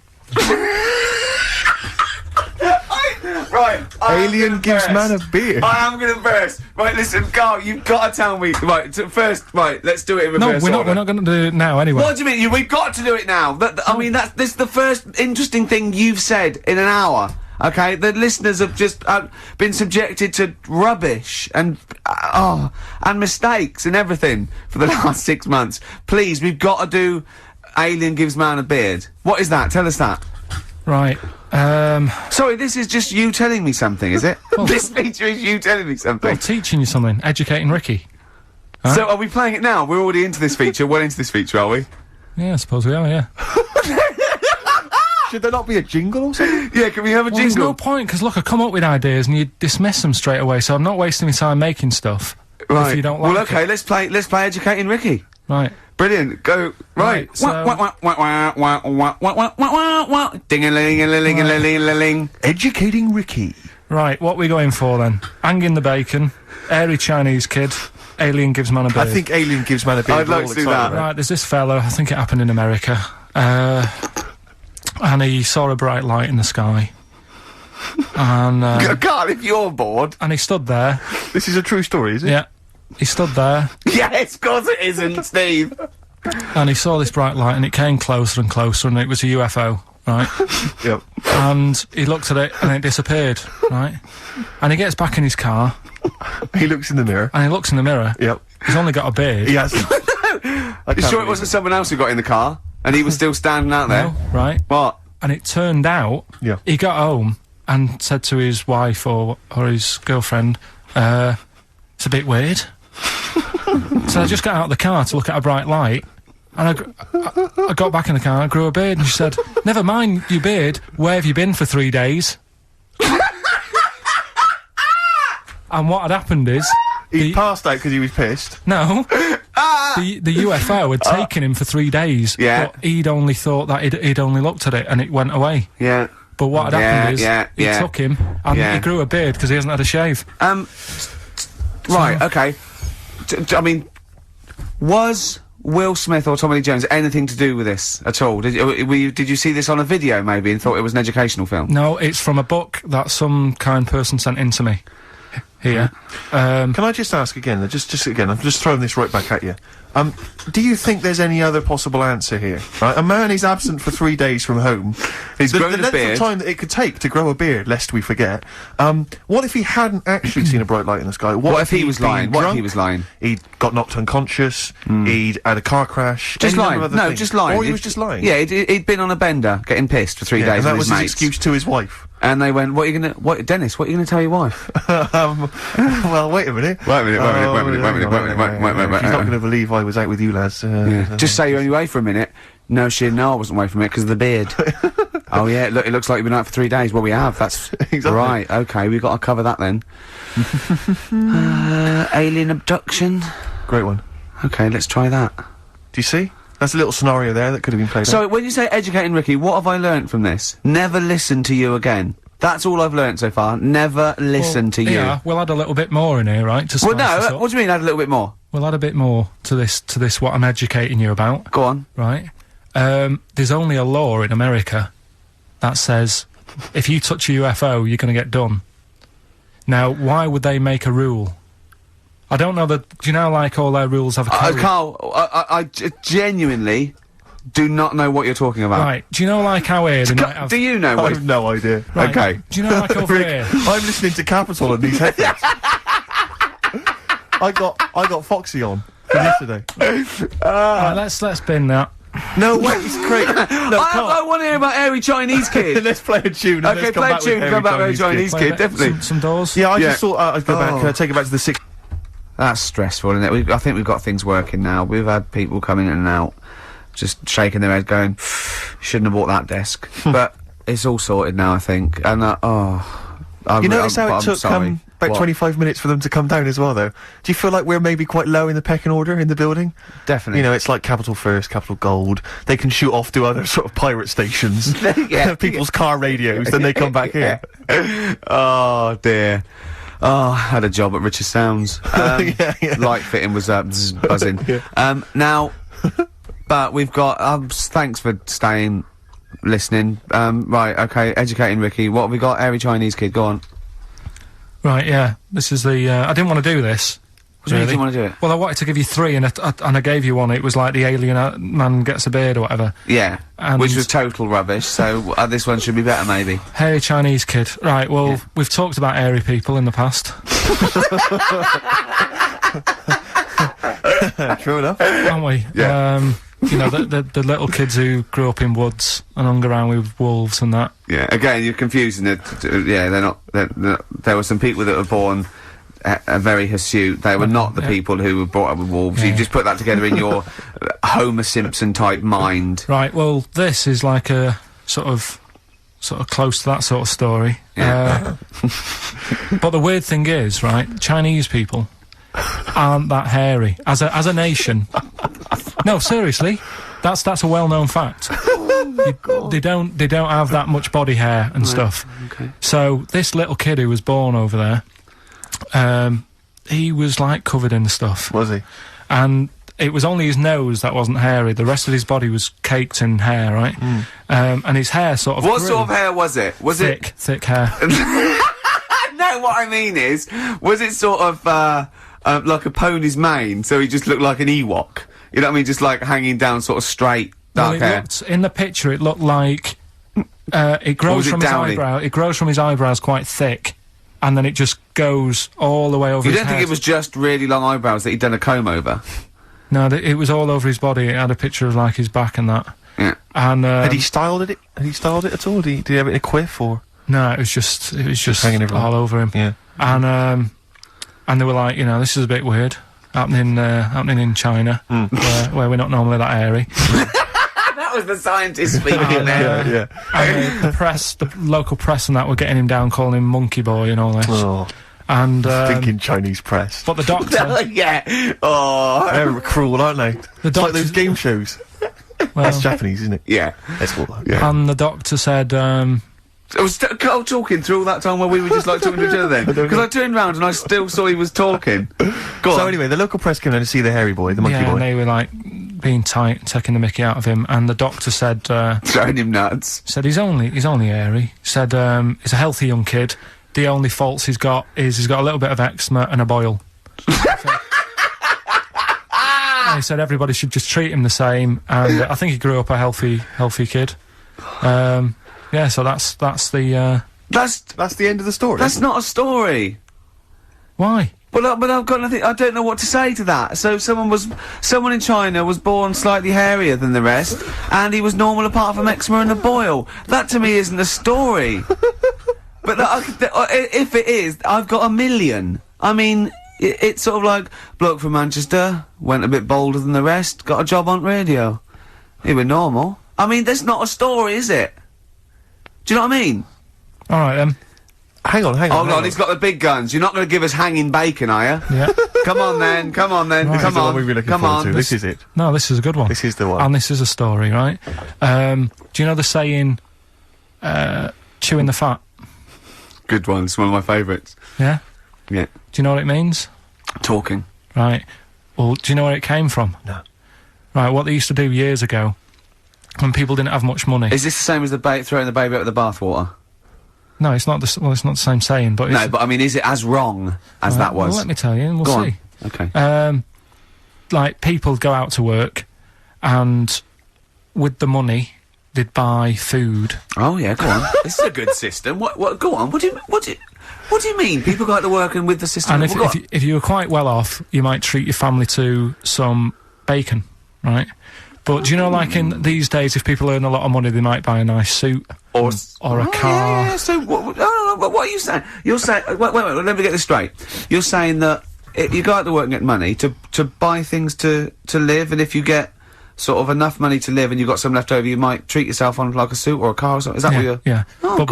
Right. Alien gives man a beard. I am gonna burst. Right, listen, Carl, you've got to tell me. Right, first, right, let's do it in No, reverse we're order. not going to do it now anyway. What do you mean? We've got to do it now. I mean, this is the first interesting thing you've said in an hour. Okay, the listeners have just been subjected to rubbish and mistakes and everything for the last 6 months. Please, we've got to do Alien gives man a beard. What is that? Tell us that. Right. Sorry, this is just you telling me something, is it? This feature is you telling me something. Well, teaching you something. Educating Ricky. Huh? So, are we playing it now? We're already into this feature. Well into this feature, are we? Yeah, I suppose we are, yeah. Should there not be a jingle or something? Yeah, can we have a There's jingle? no point, because look, I come up with ideas and you dismiss them straight away, so I'm not wasting my time making stuff. Right. If you don't like well, okay, it. let's play Educating Ricky. Right. Brilliant. Go. Right. Right, so- Ding-a-ling-a-ling-a-ling-a-ling. Educating Ricky. Right, what we going for then? Hanging the bacon, airy Chinese kid, alien gives man a beard. I think Alien gives man a beard. I'd like to do that. Right, there's this fella, I think it happened in America, and he saw a bright light in the sky. And, Carl, if you're bored. and he stood there. This is a true story, is it? Yeah. He stood there, Yes, of course it isn't, Steve. and he saw this bright light, and it came closer and closer, and it was a UFO, right? Yep. And he looked at it, and it disappeared, right? And he gets back in his car, He looks in the mirror. and he looks in the mirror. Yep. He's only got a beard. He has. You sure it wasn't someone else who got in the car? And he was still standing out there? No, right? What? And it turned out, Yeah. he got home and said to his wife or his girlfriend, it's a bit weird. So I just got out of the car to look at a bright light, and I got back in the car and I grew a beard, and she said, never mind your beard, where have you been for 3 days? And what had happened is... He passed out because he was pissed. No. The UFO had taken him for 3 days. Yeah. But he'd only thought that he'd only looked at it and it went away. Yeah. But what had happened is, he took him, and Yeah. he grew a beard because he hasn't had a shave. Right, okay. I mean, was Will Smith or Tommy Lee Jones anything to do with this at all? Did you see this on a video maybe and thought it was an educational film? No, it's from a book that some kind person sent in to me. Here. Can I just ask again, just again, I'm just throwing this right back at you. Do you think there's any other possible answer here? Right, a man is absent for 3 days from home. He's the grown a length beard. of time that it could take to grow a beard, lest we forget. What if he hadn't actually seen a bright light in the sky? What if he he'd was been lying? What if drunk? he was lying? He'd got knocked unconscious. He'd had a car crash. Just any number lying. of other No, things. just lying. Or he was just lying. Yeah, he'd been on a bender, getting pissed for 3 Yeah, days and that with was his his mates. excuse to his wife. And they went, what are you gonna tell your wife? Well, wait a minute. Wait a minute. She's not going to believe I was out with you, lads. Just say you're only away for a minute. No, I wasn't away from it because of the beard. Oh yeah, look, it looks like you've been out for 3 days. Well, we have, that's... Exactly. Right, okay, we've got to cover that then. Alien abduction. Great one. Okay, let's try that. Do you see? That's a little scenario there that could have been played out. So, when you say educating Ricky, what have I learnt from this? Never listen to you again. That's all I've learnt so far. Never listen to you. Yeah, we'll add a little bit more in here, right? To Well, spice this no, up. what do you mean add a little bit more? We'll add a bit more to this what I'm educating you about, Go on. right? There's only a law in America that says if you touch a UFO, you're going to get done. Now, why would they make a rule I don't know do you know, like, all their rules have a code? Carl, I genuinely do not know what you're talking about. Right, do you know, like, how here they might have... Do you know I what... have no idea. Right, Okay. do you know, like, over Rick, here... I'm listening to Capital on these headphones. I got Foxy on from yesterday. Right, let's bin that. No, wait, it's great. No, I want to hear about Airy Chinese Kid. let's play a tune. And Okay, let's come play a back tune, with come back with Airy Airy Chinese Kid, definitely. Some doors. Yeah, I Yeah. just thought I'd go back, take it back to the 60s. That's stressful, isn't it? I think we've got things working now. We've had people coming in and out, just shaking their head, going, "Shouldn't have bought that desk." But it's all sorted now, I think. And You notice how I'm it took sorry. about What? 25 minutes for them to come down as well, though? Do you feel like we're maybe quite low in the pecking order in the building? Definitely. You know, it's like Capital first, Capital Gold. They can shoot off to other sort of pirate stations. Yeah. People's car radios, then they come back here. Oh dear. Oh, I had a job at Richard Sounds. Yeah. Light fitting was buzzing. Yeah. Now, but we've got. Thanks for staying, listening. Right, okay. Educating Ricky. What have we got? Airy Chinese Kid. Go on. Right, yeah. This is the... I didn't want to do this. What do you mean you didn't want to do it? Well, I wanted to give you 3, and I gave you one. It was like the alien man gets a beard or whatever. Yeah, And- which was total rubbish. So this one should be better, maybe. Hairy Chinese Kid. Right, well, we've talked about airy people in the past. True enough. Haven't we? Yeah. You know, the little kids who grew up in woods and hung around with wolves and that. Yeah. Again, you're confusing it. Yeah, they're not. There were some people that were born very hirsute. They were not the people who were brought up with wolves. You just put that together in your Homer Simpson type mind. Right, well, this is like a sort of close to that sort of story. Yeah. But the weird thing is, right, Chinese people aren't that hairy as a nation. No, seriously, that's a well-known fact. They don't have that much body hair and stuff. Okay. So this little kid who was born over there, he was like covered in stuff, Was he? and it was only his nose that wasn't hairy. The rest of his body was caked in hair, right? And his hair sort of What grew. sort of hair was it? Was thick hair. No, what I mean is, was it sort of like a pony's mane? So he just looked like an Ewok. You know what I mean? Just like hanging down, sort of straight, dark Well, hair. in the picture, it looked like it grows was it from downy? his eyebrow. It grows from his eyebrows quite thick, and then it just goes all the way over. You his don't think head. it was just really long eyebrows that he'd done a comb over? No, it was all over his body. It had a picture of like his back and that. Yeah. And Had he styled it? Had he styled it at all? Did he have it in a quiff or? no, it was just hanging everywhere. all over him. Yeah. And they were like, you know, this is a bit weird. Happening in China, where we're not normally that airy. That was the scientist speaking there. Yeah. And the local press and that were getting him down, calling him monkey boy and all this. Oh, And thinking Chinese press. but the doctor, Yeah. Oh. They're cruel, aren't they? It's like doctor's- those game shows. That's Japanese, isn't it? Yeah. That's cool. Though. Yeah. and the doctor said, I was Carl talking through all that time while we were just like talking to each other then. Because I turned round and I still saw he was talking. Go So on. anyway, the local press came down to see the hairy boy, the monkey yeah, boy. and they were like being tight, taking the mickey out of him. And the doctor said, Throwing him nuts. he's only airy. Said, he's a healthy young kid. The only faults he's got is he's got a little bit of eczema and a boil. And he said everybody should just treat him the same, and I think he grew up a healthy kid. Yeah, so that's the That's the end of the story. That's not a story. why. But I've got nothing. I don't know what to say to that. So someone in China was born slightly hairier than the rest, and he was normal apart from eczema and a boil. That to me isn't a story. But if it is, I've got a million. I mean, it's sort of like bloke from Manchester went a bit bolder than the rest, got a job on radio. He was normal. I mean, that's not a story, is it? Do you know what I mean? All right then. Hang on. Hold on, he's got the big guns. You're not going to give us hanging bacon, are you? Yeah. Come on then, come on then, Right. This is come the one on, we've been looking come forward on. to. This is it. No, this is a good one. This is the one. And this is a story, right? Do you know the saying, chewing the fat? Good one, it's one of my favourites. Yeah? Yeah. Do you know what it means? Talking. Right. Well, do you know where it came from? No. Right, what they used to do years ago, when people didn't have much money. Is this the same as throwing the baby out with the bathwater? No, it's not the same saying, but it's... No, but I mean, is it as wrong as that was? Well, let me tell you, and we'll Go see. on. Okay. Like, people go out to work, and with the money, they'd buy food. Oh yeah, go on. This is a good system. What? Go on. What do you mean? People go out to work and with the system. And if you were quite well off, you might treat your family to some bacon, right? But do you know, like in these days, if people earn a lot of money, they might buy a nice suit or a car. Yeah. So what are you saying? You're saying wait. Let me get this straight. You're saying that you go out to work and get money to buy things to live, and if you get sort of enough money to live and you've got some left over, you might treat yourself on like a suit or a car or something. Is that what you're... Yeah. Oh, but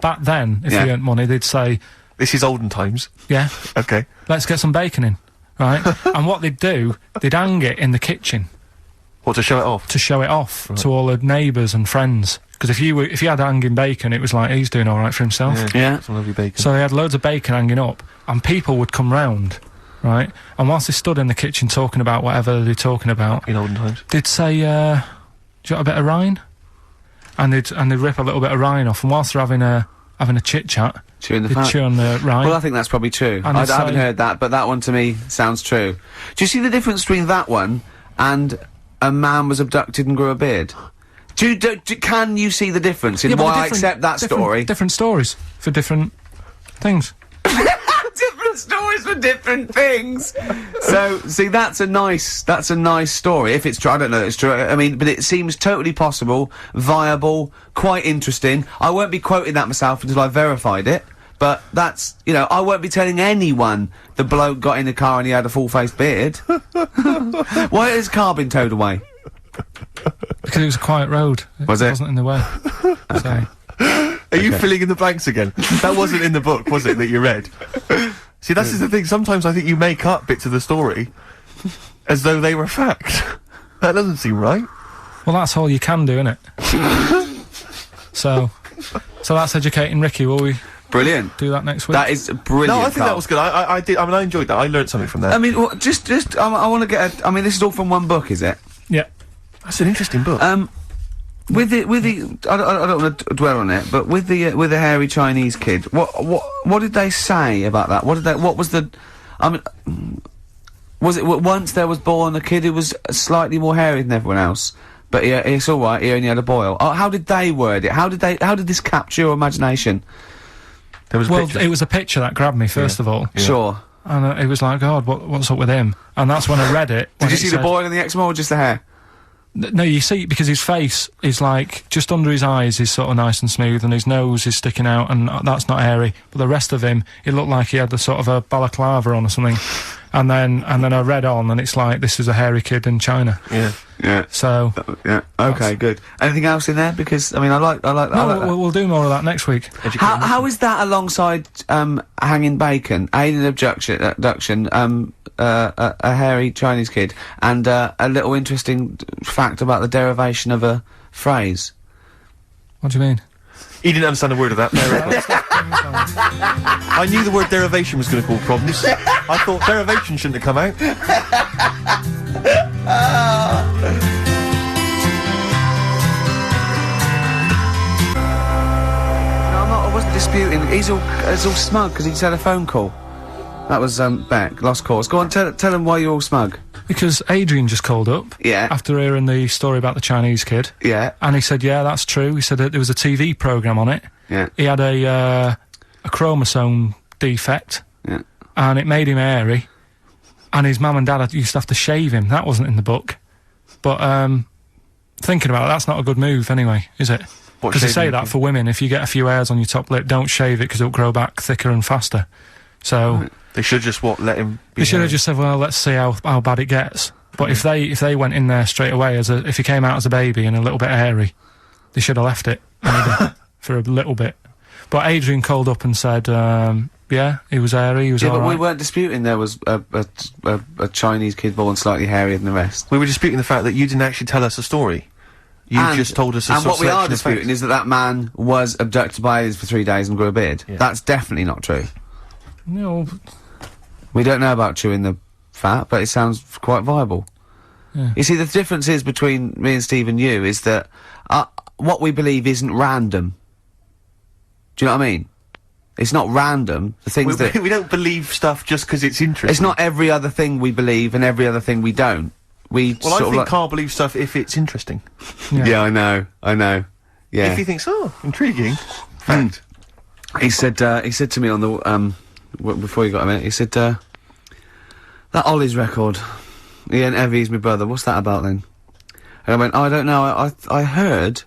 back then, if you earned money, they'd say... This is olden times. Yeah. Okay. Let's get some bacon in, right? And what they'd do, they'd hang it in the kitchen. What, to show it off? To show it off to all the neighbours and friends. Because if you had hanging bacon, it was like, he's doing alright for himself. Yeah. Some lovely bacon. So they had loads of bacon hanging up, and people would come round, right? And whilst they stood in the kitchen talking about whatever they're talking about... In olden times. They'd say, do you want a bit of rind? And they'd rip a little bit of rind off, and whilst they're having a chit-chat... Chewing the they'd fat. chew on the rind. Well, I think that's probably true. And I they'd haven't say- heard that, but that one to me sounds true. Do you see the difference between that one and a man was abducted and grew a beard? Can you see the difference in Yeah, but why they're I accept that story? Different stories for different things. Different stories for different things. So, see, that's a nice story. If it's true, I don't know if it's true. I mean, but it seems totally possible, viable, quite interesting. I won't be quoting that myself until I've verified it. But that's, you know, I won't be telling anyone the bloke got in the car and he had a full-faced beard. Why has his car been towed away? Because it was a quiet road. Was it? Wasn't in the way. So. Are you filling in the blanks again? That wasn't in the book, was it, that you read? See, this is the thing. Sometimes I think you make up bits of the story as though they were fact. That doesn't seem right. Well, that's all you can do, innit? So that's educating Ricky. Will we Brilliant. do that next week? That is brilliant. No, I think Carl. that was good. I did. I mean, I enjoyed that. I learned something from that. I mean, I want to get I mean, this is all from one book, is it? Yeah. That's an interesting book. With the, I don't want to dwell on it, but with the hairy Chinese kid, what did they say about that? What was the, I mean, was it once there was born a kid who was slightly more hairy than everyone else, but it's alright, he only had a boil. Oh, how did they word it? How did this capture your imagination? There was it was a picture that grabbed me, first of all. Yeah. Sure. And it was like, God, what's up with him? And that's when I read it. Did you see the boil and the eczema or just the hair? No, you see, because his face is like, just under his eyes is sort of nice and smooth, and his nose is sticking out, and that's not hairy. But the rest of him, it looked like he had the sort of a balaclava on or something. And then I read on, and it's like, this is a hairy kid in China. Yeah. Yeah. So. Yeah. Okay, good. Anything else in there? Because, I mean, I like that. We'll do more of that next week. How is that alongside, hanging bacon, alien abduction, a hairy Chinese kid, and, a little interesting fact about the derivation of a phrase? What do you mean? He didn't understand a word of that. I knew the word derivation was going to cause problems. I thought derivation shouldn't have come out. I wasn't disputing. He's all smug because he just had a phone call. That was Beck, lost cause. Go on, tell him why you're all smug. Because Adrian just called up. Yeah. After hearing the story about the Chinese kid. Yeah. And he said, yeah, that's true. He said that there was a TV programme on it. Yeah. He had a chromosome defect. Yeah. And it made him hairy. And his mum and dad used to have to shave him. That wasn't in the book. But, thinking about it, that's not a good move anyway, is it? Because they say that for women, if you get a few hairs on your top lip, don't shave it because it'll grow back thicker and faster. So... Right. They should just, let him be They should have just said, well, let's see how bad it gets. But if they went in there straight away if he came out as a baby and a little bit hairy, they should have left it, maybe, for a little bit. But Adrian called up and said, yeah, he was hairy, he was but alright. we weren't disputing there was a Chinese kid born slightly hairier than the rest. We were disputing the fact that you didn't actually tell us a story. You just told us a And what we are selection of disputing facts. is that man was abducted by aliens for 3 days and grew a beard. Yeah. That's definitely not true. No. We don't know about chewing the fat, but it sounds quite viable. Yeah. You see, the difference is between me and Steve and you is that what we believe isn't random. Do you know what I mean? It's not random. The things that we don't believe stuff just because it's interesting. it's not every other thing we believe and every other thing we don't. We Well, sort I of think like, Karl believes stuff if it's interesting. yeah, I know. Yeah. If he thinks, intriguing. Fact. He said to me on the, before you got a minute, he said, that Ollie's record, he ain't ever, he's my brother, what's that about then? And I went, I don't know, I heard,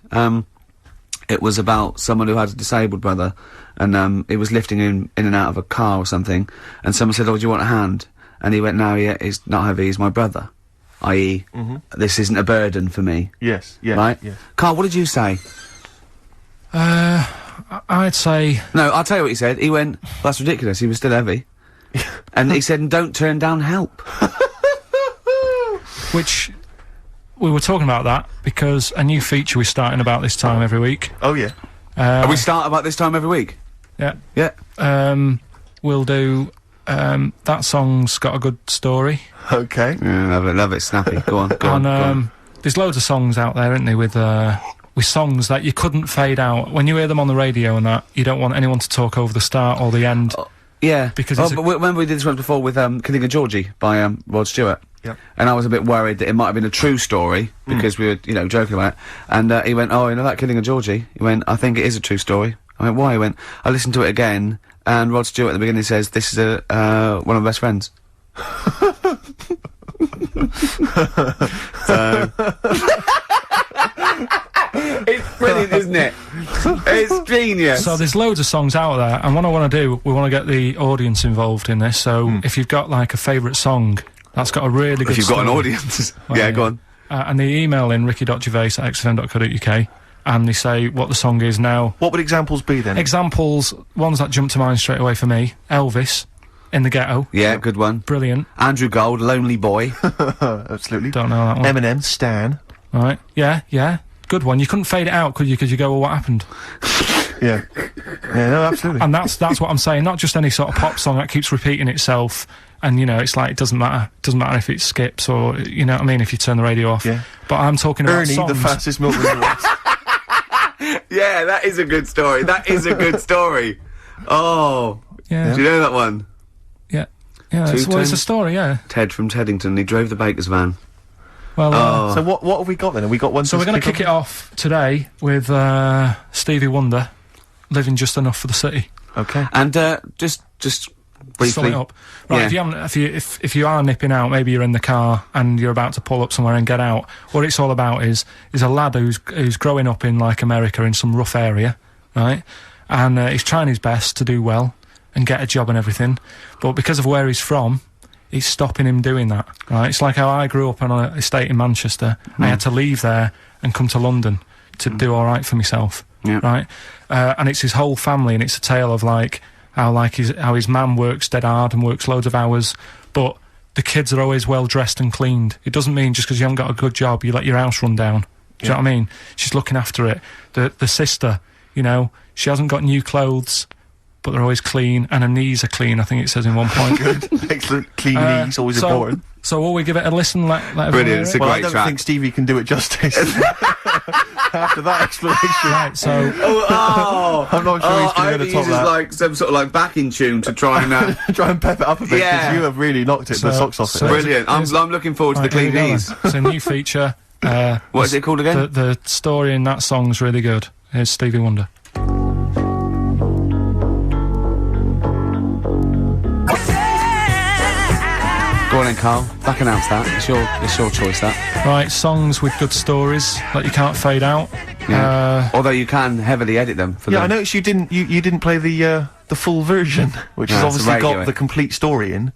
it was about someone who had a disabled brother, and, he was lifting him in and out of a car or something, and someone said, do you want a hand? And he went, no, he's not heavy, he's my brother. I.e., this isn't a burden for me. Yes, yeah. Right? Yeah. Karl, what did you say? I'd say... No, I'll tell you what he said. He went, that's ridiculous, he was still heavy. And he said, don't turn down help. Which... We were talking about that because a new feature we're starting about this time every week. Oh, yeah. We start about this time every week? Yeah. Yeah. We'll do... that song's got a good story. Okay. Yeah, love it, snappy. Go on, go on. There's loads of songs out there, isn't there, with songs that you couldn't fade out. When you hear them on the radio and that, you don't want anyone to talk over the start or the end. Yeah. Because but remember we did this once before with, Killing a Georgie by, Rod Stewart? Yeah. And I was a bit worried that it might have been a true story, because we were, joking about it. And, he went, oh, that Killing a Georgie? He went, I think it is a true story. I went, why? He went, I listened to it again, and Rod Stewart at the beginning says, this is one of my best friends. So... It's brilliant, isn't it? It's genius. So there's loads of songs out there, and what I want to do, we want to get the audience involved in this, so if you've got, like, a favourite song that's got a really good If you've got an story, audience. well, yeah, go on. and they email in ricky.gervais@xfm.co.uk, and they say what the song is now. What would examples be, then? Examples, ones that jump to mind straight away for me, Elvis, In the Ghetto. Yeah, good one. Brilliant. Andrew Gold, Lonely Boy. Absolutely. Don't know that one. Eminem, Stan. Right, yeah. Good one. You couldn't fade it out, could you? Because you go, well, what happened? Yeah. Yeah, no, absolutely. And that's what I'm saying. Not just any sort of pop song that keeps repeating itself. And, it's like, it doesn't matter. It doesn't matter if it skips or, you know what I mean, if you turn the radio off. Yeah. But I'm talking about Ernie, songs. the fastest milkman in the world. Yeah, that is a good story. That is a good story. Oh. Yeah. Do you know that one? Yeah. Yeah, it's a story, yeah. Ted from Teddington, he drove the baker's van. Well, So what have we got then? Have we got one? so we're going to kick it off today with, Stevie Wonder, Living Just Enough for the City. Okay. And, just briefly. Sum it up. Right, Yeah. if you haven't, if you are nipping out, maybe you're in the car and you're about to pull up somewhere and get out, what it's all about is a lad who's growing up in, like, America in some rough area, right? And, he's trying his best to do well and get a job and everything, but because of where he's from, it's stopping him doing that, right? It's like how I grew up on an estate in Manchester. I had to leave there and come to London to do alright for myself, right? And it's his whole family, and it's a tale of, like, how his man works dead hard and works loads of hours, but the kids are always well dressed and cleaned. It doesn't mean just because you haven't got a good job, you let your house run down. Do you know what I mean? She's looking after it. The sister, she hasn't got new clothes, but they're always clean, and her knees are clean, I think it says in one point. Good. Excellent. Clean knees, always important. So will we give it a listen, let everyone Brilliant, hear it's it? a Well, I great don't track. think Stevie can do it justice. After that explanation. Right, so... I'm not sure he's I going hope to he top uses, that. like, some sort of, like, backing tune to try and, Try and pep it up a bit, because Yeah. you have really knocked the socks off it. so- brilliant. I'm looking forward to Right, the here clean we go knees. then. It's a new feature. What is it called again? The story in that song's really good. Here's Stevie Wonder. Go on then, Karl. Back announce that. It's your choice, that. Right, songs with good stories that you can't fade out. Yeah. Although you can heavily edit them for Yeah, them. I noticed you didn't play the full version, which has No, it's a obviously radio, got the complete story in.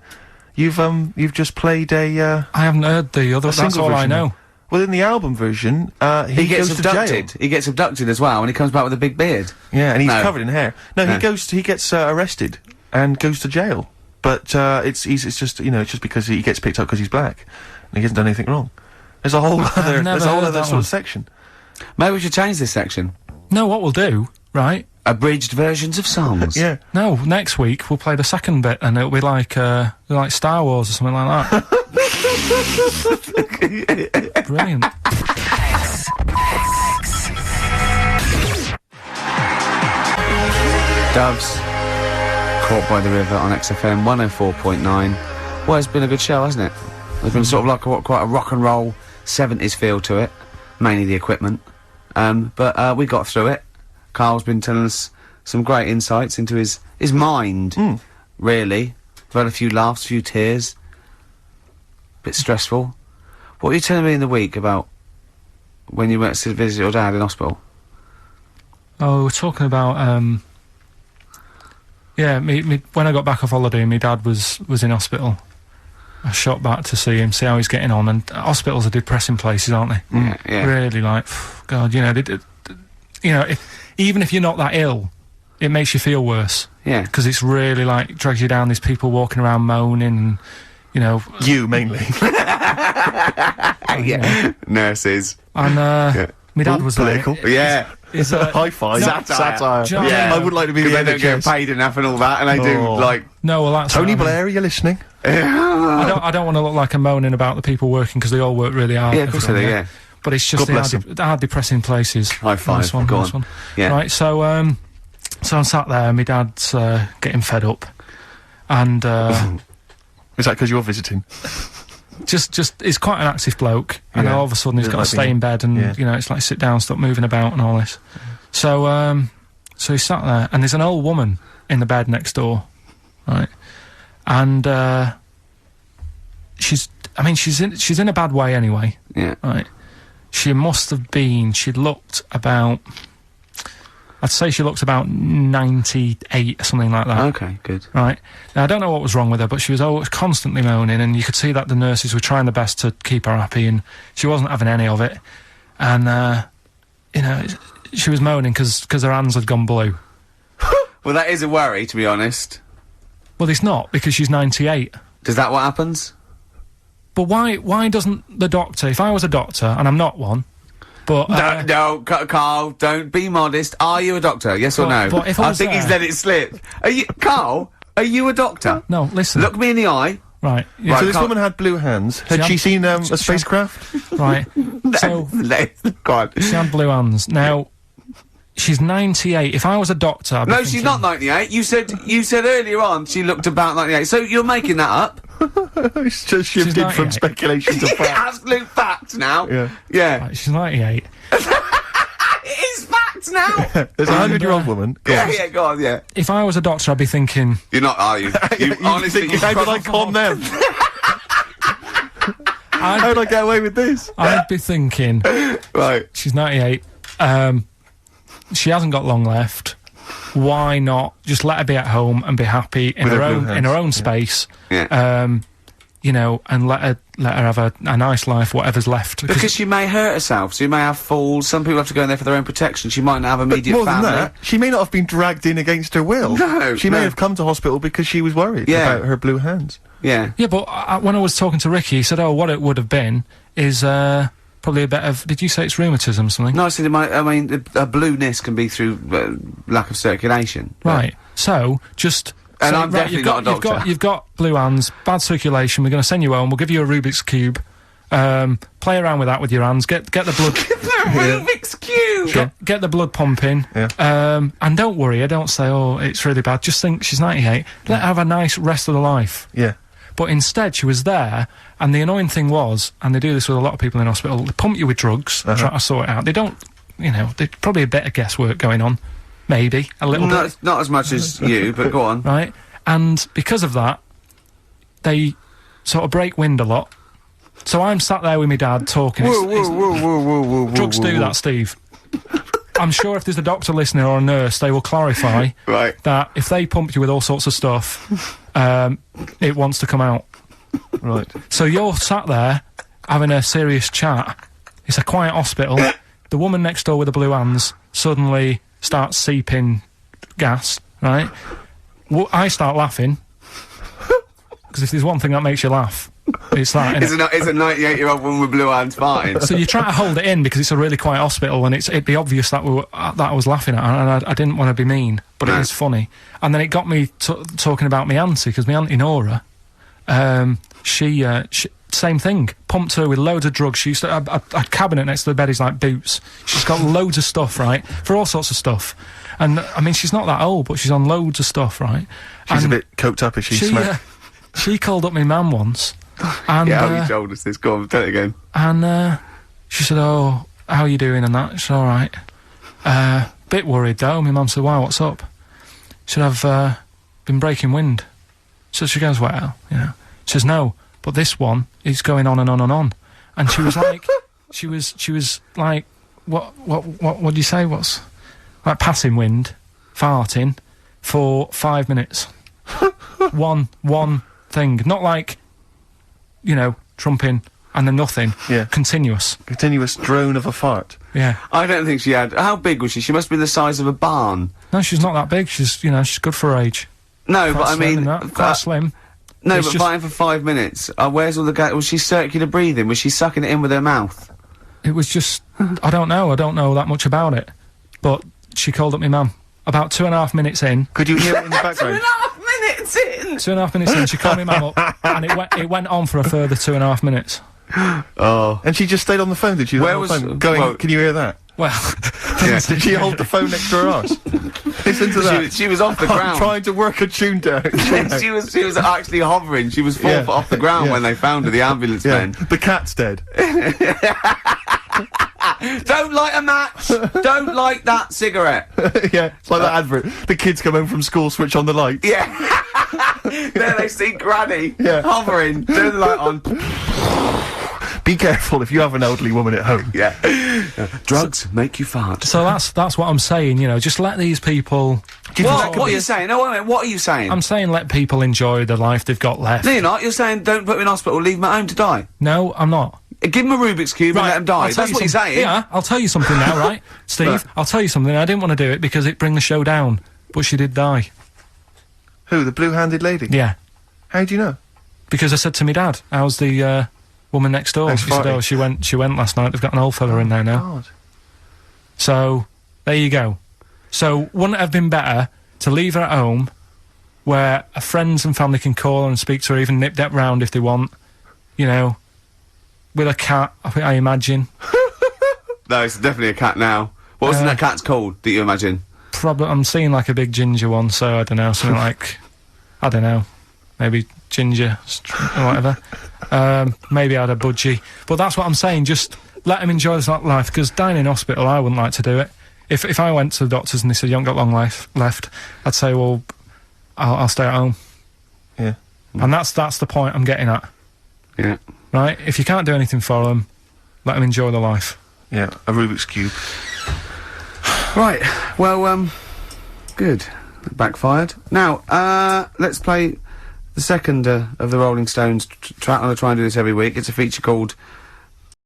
You've just played a I haven't heard the other. a That's single all I version. know. Well, in the album version, he He gets goes to jail. abducted. He gets abducted as well, and he comes back with a big beard. Yeah, and he's No. covered in hair. No, No. he gets arrested and goes to jail. But it's just it's just because he gets picked up because he's black and he hasn't done anything wrong. There's a whole other never heard that sort one. of section. Maybe we should change this section. No, what we'll do, right? Abridged versions of songs. Yeah. No, next week we'll play the second bit, and it'll be like Star Wars or something like that. Brilliant. Doves. Caught by the River on XFM 104.9. Well, it's been a good show, hasn't it? There's been sort of like quite a rock and roll 70s feel to it. Mainly the equipment. But we got through it. Carl's been telling us some great insights into his mind, really. We've had a few laughs, a few tears. Bit stressful. What were you telling me in the week about when you went to visit your dad in hospital? Oh, we're talking about, yeah, when I got back off holiday, my dad was in hospital. I shot back to see him, see how he's getting on, and hospitals are depressing places, aren't they? Yeah. Really, like, God, you know, even if you're not that ill, it makes you feel worse. Yeah. Because it's really, like, drags you down, there's people walking around moaning, and, you know... You, mainly. Yeah. Nurses. And, my dad was political. there. Yeah. It's high five. Satire. Do you know what I mean? I would like to be the They don't get NHS. paid enough and all that, and they do, like... No, well, that's... Tony what I mean. Blair, are you listening? I don't want to look like I'm moaning about the people working, because they all work really hard. Yeah, of course they do, yeah. But it's just God bless the hard depressing places. High five. Nice one, Go nice on. one. Yeah. Right, so I'm sat there, and my dad's getting fed up. And, Is that because you're visiting? just he's quite an active bloke, and Yeah. all of a sudden he's Doesn't got like to stay in bed, and yeah. you know, it's like sit down, stop moving about, and all this. So so he's sat there, and there's an old woman in the bed next door, right? And she's in a bad way anyway, Yeah. right? She must have been. She looked about. I'd say she looked about 98 or something like that. Okay, good. Right. Now, I don't know what was wrong with her, but she was always constantly moaning, and you could see that the nurses were trying their best to keep her happy, and she wasn't having any of it. And, you know, she was moaning because her hands had gone blue. Well, that is a worry, to be honest. Well, it's not, because she's 98. Is that what happens? But why doesn't the doctor, if I was a doctor, and I'm not one, but... No, Carl, don't be modest. Are you a doctor? Yes or no? but if I was think he's there- let it slip. Carl, are you a doctor? No, listen. Look me in the eye. Right. Yeah, So this Carl- woman had blue hands. Had She she seen a she- spacecraft? right. So, Go on. she had blue hands. Now, she's 98. If I was a doctor, I'd be No, thinking, she's not 98. You said earlier on she looked about 98. So you're making that up. It's just shifted from 98. speculation to fact. Absolute fact now. Yeah. Yeah. Right, she's 98. It is fact now. There's a 100-year-old woman. Go on. Yeah, go on, yeah. If I was a doctor, I'd be thinking... You're not, are you? You honestly, think, how did I calm them? How did I get away with this? I'd be thinking, Right. she's 98, she hasn't got long left, why not just let her be at home and be happy in With her her blue own hands, in her own space, Yeah. you know, and let her have a nice life, whatever's left. Because she may hurt herself, she may have falls. Some people have to go in there for their own protection. She might not have immediate More family. than that, she may not have been dragged in against her will. No, She may no. have come to hospital because she was worried Yeah. about her blue hands. Yeah. Yeah, but when I was talking to Ricky, he said, oh, what it would have been is probably a bit of, did you say it's rheumatism or something? No, I said I mean, a blueness can be through lack of circulation. but- Right, so just... And say, I'm right, definitely not a doctor. You've got blue hands, bad circulation, we're going to send you home, we'll give you a Rubik's Cube, play around with that with your hands, get the blood... Rubik's Cube! Get the blood pumping, and don't worry, don't say, oh, it's really bad, just think she's 98, let her have a nice rest of the life. Yeah. But instead, she was there, and the annoying thing was, and they do this with a lot of people in hospital, they pump you with drugs, try to sort it out, they don't, you know, there's probably a bit of guesswork going on, maybe, a little bit. Not as much as you, but go on. Right? And because of that, they sort of break wind a lot. So I'm sat there with my dad talking. Drugs do that, Steve. I'm sure if there's a doctor listening or a nurse, they will clarify Right. that if they pump you with all sorts of stuff, it wants to come out. Right. So you're sat there having a serious chat. It's a quiet hospital. The woman next door with the blue hands suddenly starts seeping gas, right? I start laughing. Because if there's one thing that makes you laugh, it's that, innit? It's a 98-year-old woman with blue hands farting. So you try to hold it in because it's a really quiet hospital, and it'd be obvious that that I was laughing at, and I didn't want to be mean, but No. it is funny. And then it got me talking about my auntie, because my auntie Nora, she same thing, pumped her with loads of drugs. She used to a cabinet next to the bed is like boots. She's got loads of stuff, right, for all sorts of stuff. And, I mean, she's not that old, but she's on loads of stuff, right? She's a bit coked up, is she? She called up my mum once. And, yeah, you told us this. Go on, tell it again. And, she said, oh, how are you doing and that? She said, alright. Bit worried, though. My mum said, wow, what's up? She said, I've, been breaking wind. So she goes, well, you know. She says, no, but this one is going on and on and on. And she was like, she was like, what do you say? What's, like passing wind, farting, for 5 minutes. one thing. Not like, you know, trumping and then nothing. Yeah. Continuous. Continuous drone of a fart. Yeah. I don't think she had... How big was she? She must be the size of a barn. No, she's not that big. She's, you know, she's good for her age. No, Quite but I slim mean... and that, quite slim. No, It's but just- fighting for 5 minutes. Where's all the gas? Was she circular breathing? Was she sucking it in with her mouth? It was just, I don't know that much about it. But she called up my mum. About 2.5 minutes in. Could you hear it in the background? 2.5 minutes in! 2.5 minutes in, she called my mum up, and it went on for a further 2.5 minutes. Oh. And she just stayed on the phone, did she? Where On the was- phone, going, well- can you hear that? Well, Yeah. Did she hold the phone next to her arse? Listen to that. She was off the I'm ground. trying to work a tune down. she was actually hovering. She was 4 Yeah. foot off the ground Yeah. when they found her, the ambulance Yeah. men. The cat's dead. Don't light a match! Don't light that cigarette! Yeah, it's like that advert. The kids come home from school, switch on the light. Yeah. There they see Granny Yeah. hovering, turn the light on. Be careful if you have an elderly woman at home. Yeah. Drugs make you fart. so that's what I'm saying, you know, just let these people... What are you saying? No, wait a minute, what are you saying? I'm saying let people enjoy the life they've got left. No, you're not. You're saying don't put them in hospital, leave them at home to die. No, I'm not. Give them a Rubik's Cube and let them die. I'll tell That's what you're something- saying. Yeah, I'll tell you something now, right? Steve, Right. I'll tell you something. I didn't want to do it because it'd bring the show down. But she did die. Who, the blue-handed lady? Yeah. How do you know? Because I said to my dad, how's the, woman next door? Next He said, party. oh, she went last night. They've got an old fella in there now. God. So, there you go. So, wouldn't it have been better to leave her at home, where her friends and family can call her and speak to her, even nip that round if they want, you know, with a cat, I imagine. No, it's definitely a cat now. What was that cat's called, do you imagine? Probably, I'm seeing like a big ginger one, so I don't know, something like, I don't know, maybe ginger, or whatever. Maybe I had a budgie. But that's what I'm saying, just let him enjoy this life, because dying in hospital, I wouldn't like to do it. If I went to the doctors and they said, you haven't got long life left, I'd say, well, I'll stay at home. Yeah. And that's the point I'm getting at. Yeah. Right? If you can't do anything for them, let them enjoy the life. Yeah, a Rubik's Cube. Right, well, good. Backfired. Now, let's play the second of the Rolling Stones track. I'm going to try and do this every week. It's a feature called